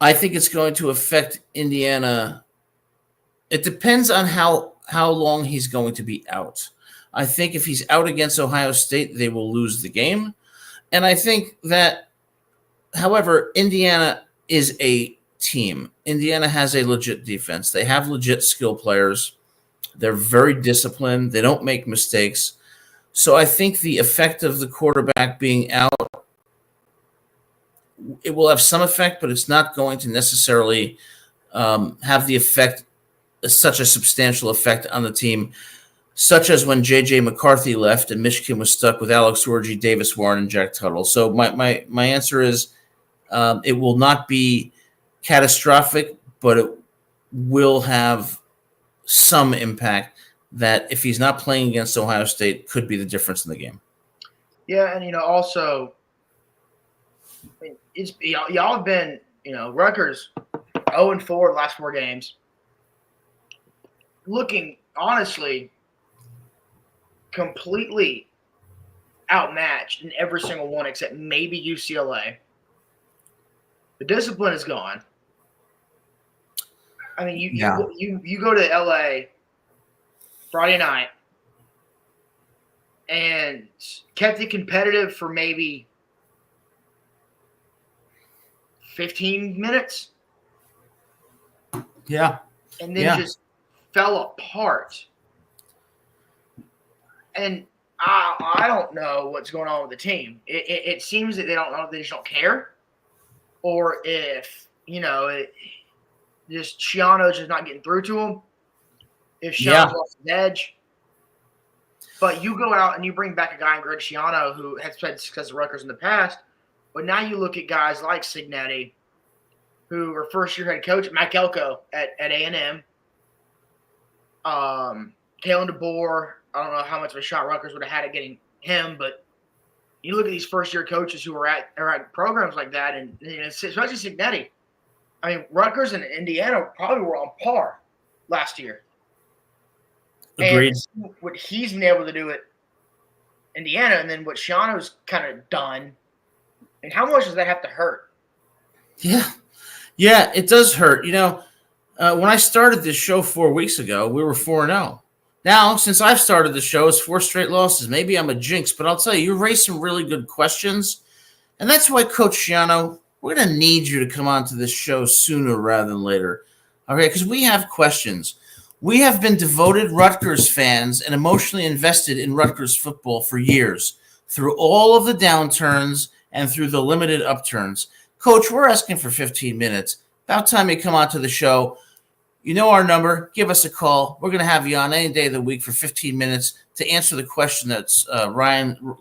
I think it's going to affect Indiana. It depends on how long he's going to be out. I think if he's out against Ohio State, they will lose the game. And I think that, however, Indiana is a team. Indiana has a legit defense. They have legit skill players. They're very disciplined. They don't make mistakes. So I think the effect of the quarterback being out, it will have some effect, but it's not going to necessarily have the effect, such a substantial effect on the team, such as when J.J. McCarthy left and Michigan was stuck with Alex Orji, Davis Warren, and Jack Tuttle. So my answer is it will not be catastrophic, but it will have some impact that if he's not playing against Ohio State could be the difference in the game. Yeah, and also, I mean, y'all have been, Rutgers 0-4 last 4 games. Looking honestly completely outmatched in every single one except maybe UCLA. The discipline is gone. I mean, you go to LA Friday night and kept it competitive for maybe 15 minutes. Yeah. And then just fell apart. And I don't know what's going on with the team. It seems that they don't know, they just don't care. Or if, just Schiano's just not getting through to him. If Schiano's lost his edge. But you go out and you bring back a guy in Greg Schiano who has had success at Rutgers in the past. But now you look at guys like Signetti, who are first-year head coach, Mike Elko at A&M. Kalen DeBoer, I don't know how much of a shot Rutgers would have had at getting him, but you look at these first-year coaches who are at programs like that, and especially Signetti. I mean, Rutgers and Indiana probably were on par last year. Agreed. And what he's been able to do at Indiana, and then what Schiano's kind of done, and how much does that have to hurt? Yeah, it does hurt. When I started this show 4 weeks ago, we were 4-0. Now, since I've started the show, it's 4 straight losses. Maybe I'm a jinx, but I'll tell you raised some really good questions. And that's why, Coach Schiano, we're going to need you to come on to this show sooner rather than later. Okay, because we have questions. We have been devoted Rutgers fans and emotionally invested in Rutgers football for years, through all of the downturns and through the limited upturns. Coach, we're asking for 15 minutes. About time you come on to the show. You know our number. Give us a call. We're going to have you on any day of the week for 15 minutes to answer the question that's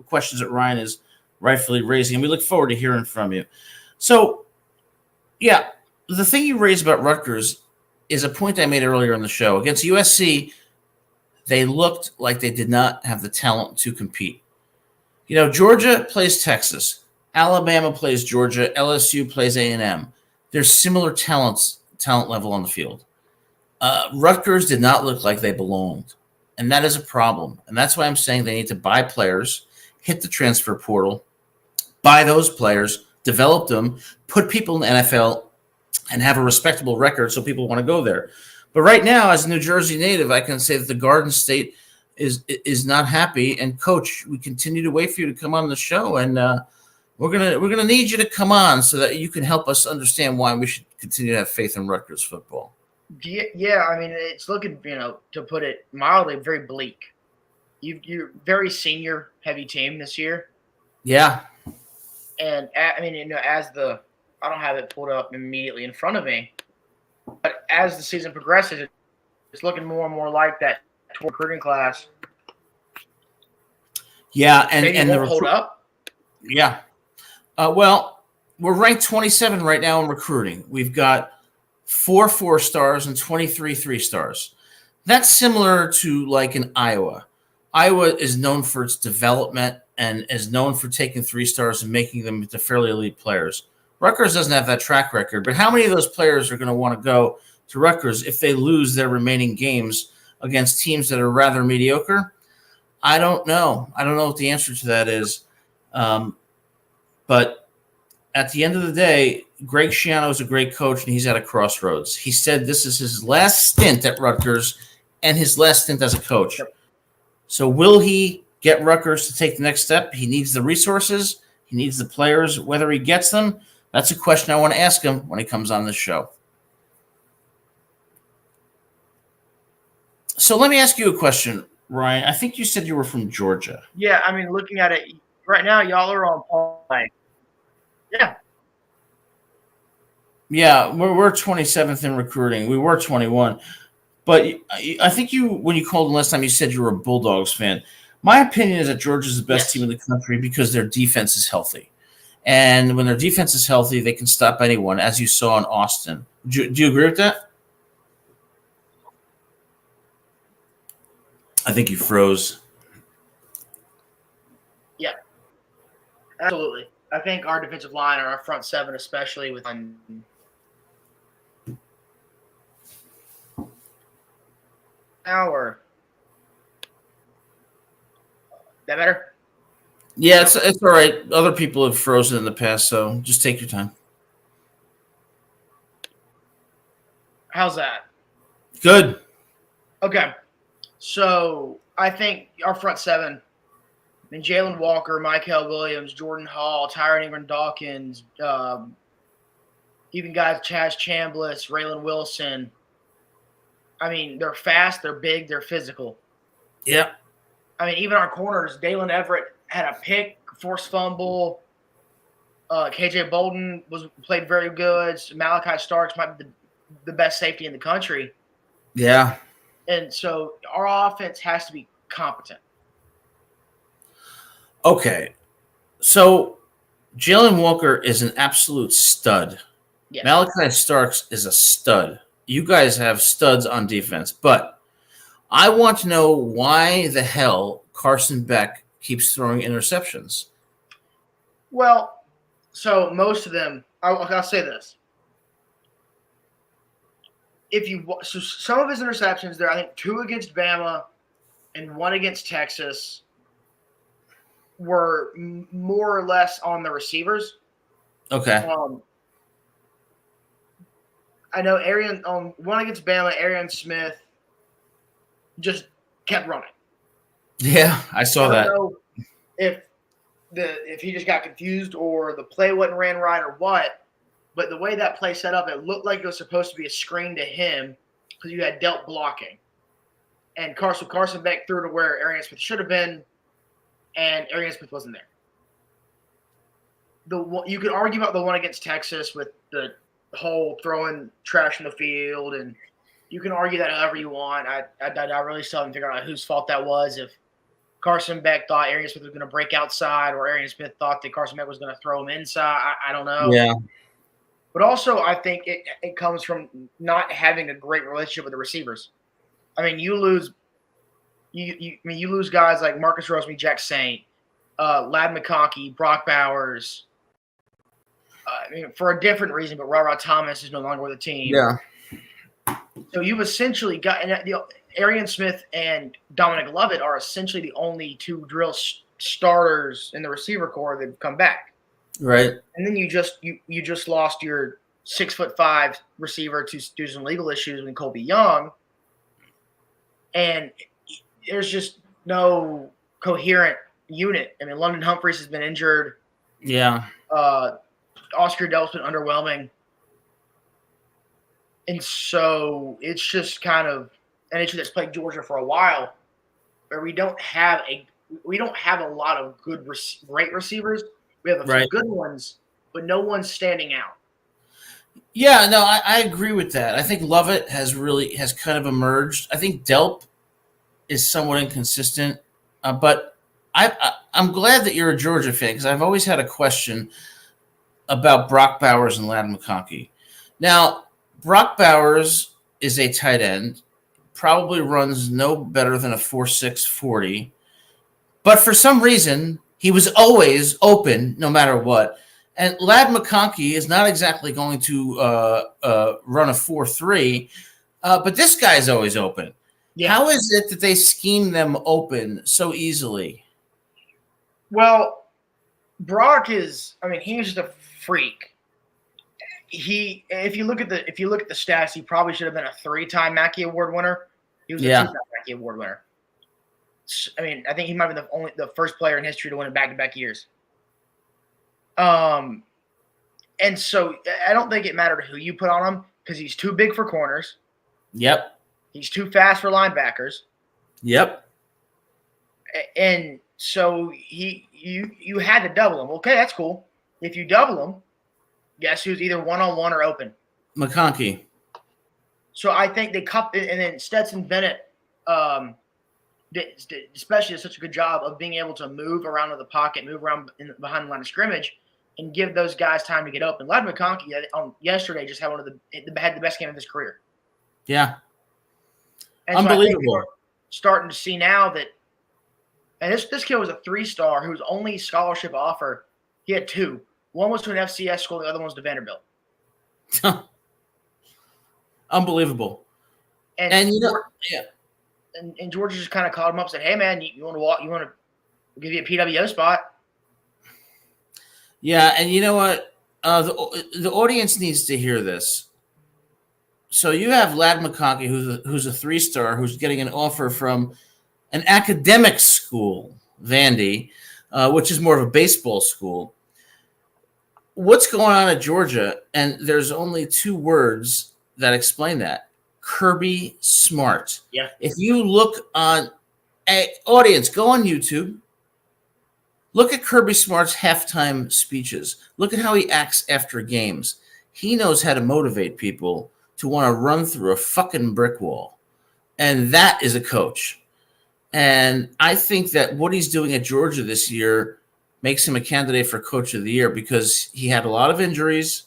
questions that Ryan is rightfully raising. And we look forward to hearing from you. So, the thing you raised about Rutgers is a point I made earlier in the show. Against USC, they looked like they did not have the talent to compete. Georgia plays Texas. Alabama plays Georgia. LSU plays A&M. There's similar talent level on the field. Rutgers did not look like they belonged, and that is a problem. And that's why I'm saying they need to buy players, hit the transfer portal, buy those players, develop them, put people in the NFL, and have a respectable record so people want to go there. But right now, as a New Jersey native, I can say that the Garden State is not happy. And Coach, we continue to wait for you to come on the show, and we're gonna need you to come on so that you can help us understand why we should continue to have faith in Rutgers football. Yeah, I mean, it's looking, to put it mildly, very bleak. You're very senior heavy team this year. Yeah. And I mean, I don't have it pulled up immediately in front of me, but as the season progresses, it's looking more and more like that recruiting class. Yeah, and the hold up. Yeah. Well, we're ranked 27 right now in recruiting. We've got 4 4-stars and 23 3-stars. That's similar to like in Iowa. Iowa is known for its development and is known for taking 3-stars and making them into fairly elite players. Rutgers doesn't have that track record, but how many of those players are going to want to go to Rutgers if they lose their remaining games against teams that are rather mediocre? I don't know. I don't know what the answer to that is. But at the end of the day, Greg Schiano is a great coach, and he's at a crossroads. He said this is his last stint at Rutgers and his last stint as a coach. So will he get Rutgers to take the next step? He needs the resources. He needs the players. Whether he gets them, that's a question I want to ask him when he comes on this show. So let me ask you a question, Ryan. I think you said you were from Georgia. Yeah, I mean, looking at it right now, y'all are on point. Yeah. Yeah, we're 27th in recruiting. We were 21. But I think when you called last time, you said you were a Bulldogs fan. My opinion is that Georgia's the best team in the country because their defense is healthy. And when their defense is healthy, they can stop anyone, as you saw in Austin. Do you agree with that? I think you froze. Yeah, absolutely. I think our defensive line or our front seven, especially with our that better? Yeah, it's all right. Other people have frozen in the past, so just take your time. How's that? Good. Okay. So I think our front seven, I mean, Jalen Walker, Michael Williams, Jordan Hall, Tyron Ingram Dawkins, even guys Chaz Chambliss, Raylan Wilson. I mean, they're fast, they're big, they're physical. Yeah. I mean, even our corners, Dalen Everett had a pick, forced fumble. KJ Bolden played very good. Malachi Starks might be the best safety in the country. Yeah. And so our offense has to be competent. Okay. So Jalen Walker is an absolute stud. Yes. Malachi Starks is a stud. You guys have studs on defense, but I want to know why the hell Carson Beck keeps throwing interceptions. Well, so most of them, I'll say this. So some of his interceptions there, I think 2 against Bama and 1 against Texas were more or less on the receivers. Okay. I know on 1 against Bama, Arian Smith just kept running. Yeah, I saw that. I don't know if he just got confused or the play wasn't ran right or what, but the way that play set up, it looked like it was supposed to be a screen to him because you had Delt blocking. And Carson Beck threw to where Arian Smith should have been, and Arian Smith wasn't there. You could argue about the one against Texas with the whole throwing trash in the field, and you can argue that however you want. I really still haven't figured out whose fault that was. If Carson Beck thought Arian Smith was going to break outside, or Arian Smith thought that Carson Beck was going to throw him inside, I don't know. Yeah. But also, I think it comes from not having a great relationship with the receivers. I mean, you lose guys like Marcus Rosemy, Jack Saint, Lad McConkey, Brock Bowers. I mean, for a different reason, but Rod Thomas is no longer with the team. Yeah. So you've essentially got Arian Smith and Dominic Lovett are essentially the only 2 drill starters in the receiver corps that have come back. Right. And then you just lost your 6'5" receiver to some legal issues with Colby Young, and there's just no coherent unit. I mean, London Humphreys has been injured. Yeah. Oscar Dell's been underwhelming. And so it's just kind of an issue that's plagued Georgia for a while, where we don't have a lot of great receivers. We have a few good ones, but no one's standing out. Yeah, no, I agree with that. I think Lovett has kind of emerged. I think Delp is somewhat inconsistent, but I'm glad that you're a Georgia fan because I've always had a question about Brock Bowers and Lad McConkey. Now, Brock Bowers is a tight end, probably runs no better than a 4.6 40, but for some reason he was always open no matter what. And Lad McConkey is not exactly going to run a 4.3, but this guy's always open. Yeah. How is it that they scheme them open so easily? Well, Brock he's just a freak. If you look at the stats, he probably should have been a 3-time Mackey Award winner. He was a 2-time Mackey Award winner. I mean, I think he might be the first player in history to win in back-to-back years. And so I don't think it mattered who you put on him because he's too big for corners. Yep. He's too fast for linebackers. Yep. And so you had to double him. Okay, that's cool. If you double him, guess who's either one-on-one or open? McConkey. So I think they cut, and then Stetson Bennett, especially does such a good job of being able to move around in the pocket, move around behind the line of scrimmage, and give those guys time to get open. Ladd McConkey yesterday just had had the best game of his career. Yeah. And unbelievable. So starting to see now that, and this kid was a 3-star whose only scholarship offer, he had 2. One was to an FCS school, the other one was to Vanderbilt. Unbelievable. And you know, yeah. And Georgia just kind of called him up and said, "Hey man, you want to walk? You want to give you a PWO spot?" Yeah, and you know what? The audience needs to hear this. So you have Ladd McConkey, who's a 3-star, who's getting an offer from an academic school, Vandy, which is more of a baseball school. What's going on at Georgia? And there's only 2 words that explain that. Kirby Smart. Yeah. If you look on audience, go on YouTube. Look at Kirby Smart's halftime speeches. Look at how he acts after games. He knows how to motivate people to want to run through a fucking brick wall. And that is a coach. And I think that what he's doing at Georgia this year makes him a candidate for Coach of the Year because he had a lot of injuries,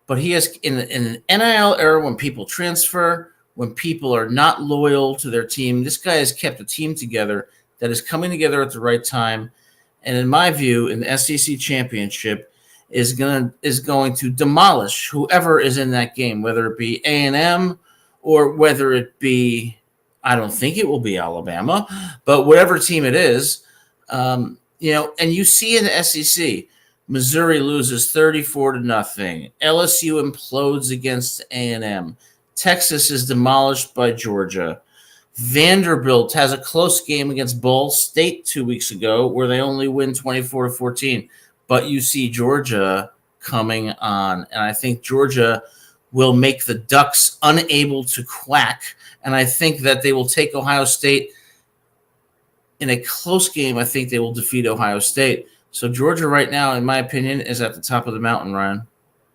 but he has in an NIL era when people transfer, when people are not loyal to their team, this guy has kept a team together that is coming together at the right time. And in my view, in the SEC championship, is going to demolish whoever is in that game, whether it be A&M or whether it be, I don't think it will be Alabama, but whatever team it is, and you see in the SEC, Missouri loses 34-0. LSU implodes against A&M. Texas is demolished by Georgia. Vanderbilt has a close game against Ball State 2 weeks ago where they only win 24-14. But you see Georgia coming on, and I think Georgia will make the Ducks unable to quack, and I think that they will take Ohio State in a close game. I think they will defeat Ohio State. So Georgia right now, in my opinion, is at the top of the mountain, Ryan.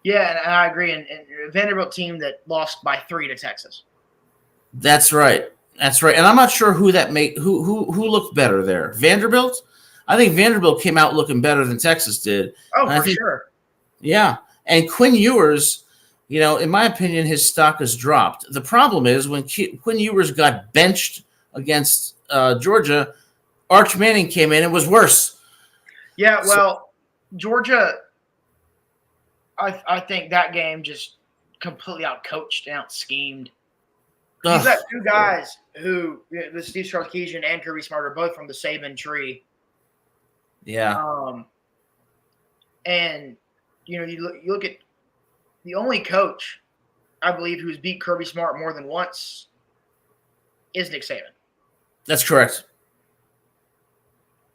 Yeah, and I agree. And a Vanderbilt team that lost by 3 to Texas. That's right. That's right. And I'm not sure who looked better there. Vanderbilt? I think Vanderbilt came out looking better than Texas did. Oh, for sure. Yeah. And Quinn Ewers, in my opinion, his stock has dropped. The problem is when Quinn Ewers got benched against Georgia, Arch Manning came in and was worse. Yeah, well, Georgia, I think that game just completely outcoached and out-schemed. You've got 2 guys who, Steve Sarkisian and Kirby Smart, are both from the Saban tree. Yeah. And you look at the only coach, I believe, who's beat Kirby Smart more than once is Nick Saban. That's correct.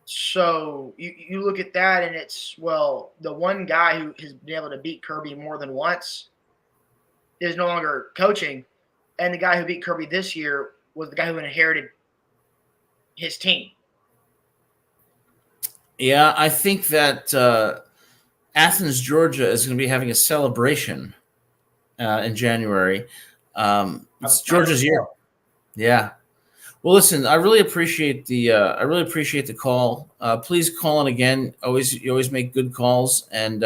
So you look at that, and it's, well, the one guy who has been able to beat Kirby more than once is no longer coaching, and the guy who beat Kirby this year was the guy who inherited his team. Yeah, I think that Athens, Georgia is going to be having a celebration in January. It's Georgia's year. Yeah. Well, listen, I really appreciate the call. Please call in again. You always make good calls. And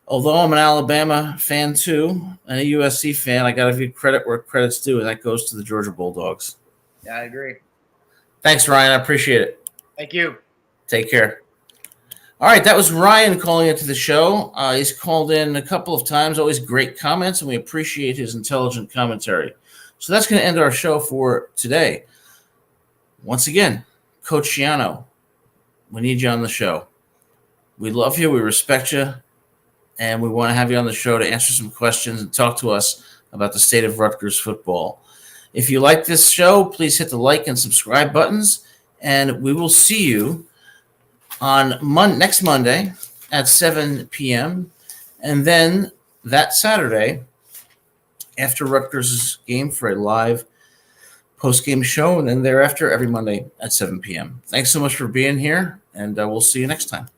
although I'm an Alabama fan too and a USC fan, I got to give credit where credit's due, and that goes to the Georgia Bulldogs. Yeah, I agree. Thanks, Ryan. I appreciate it. Thank you. Take care. All right, that was Ryan calling into the show. He's called in a couple of times, always great comments, and we appreciate his intelligent commentary. So that's going to end our show for today. Once again, Coach Schiano, we need you on the show. We love you, we respect you, and we want to have you on the show to answer some questions and talk to us about the state of Rutgers football. If you like this show, please hit the like and subscribe buttons, and we will see you on next Monday at 7 p.m. and then that Saturday after Rutgers' game for a live post-game show, and then thereafter every Monday at 7 p.m. Thanks so much for being here, and we'll see you next time.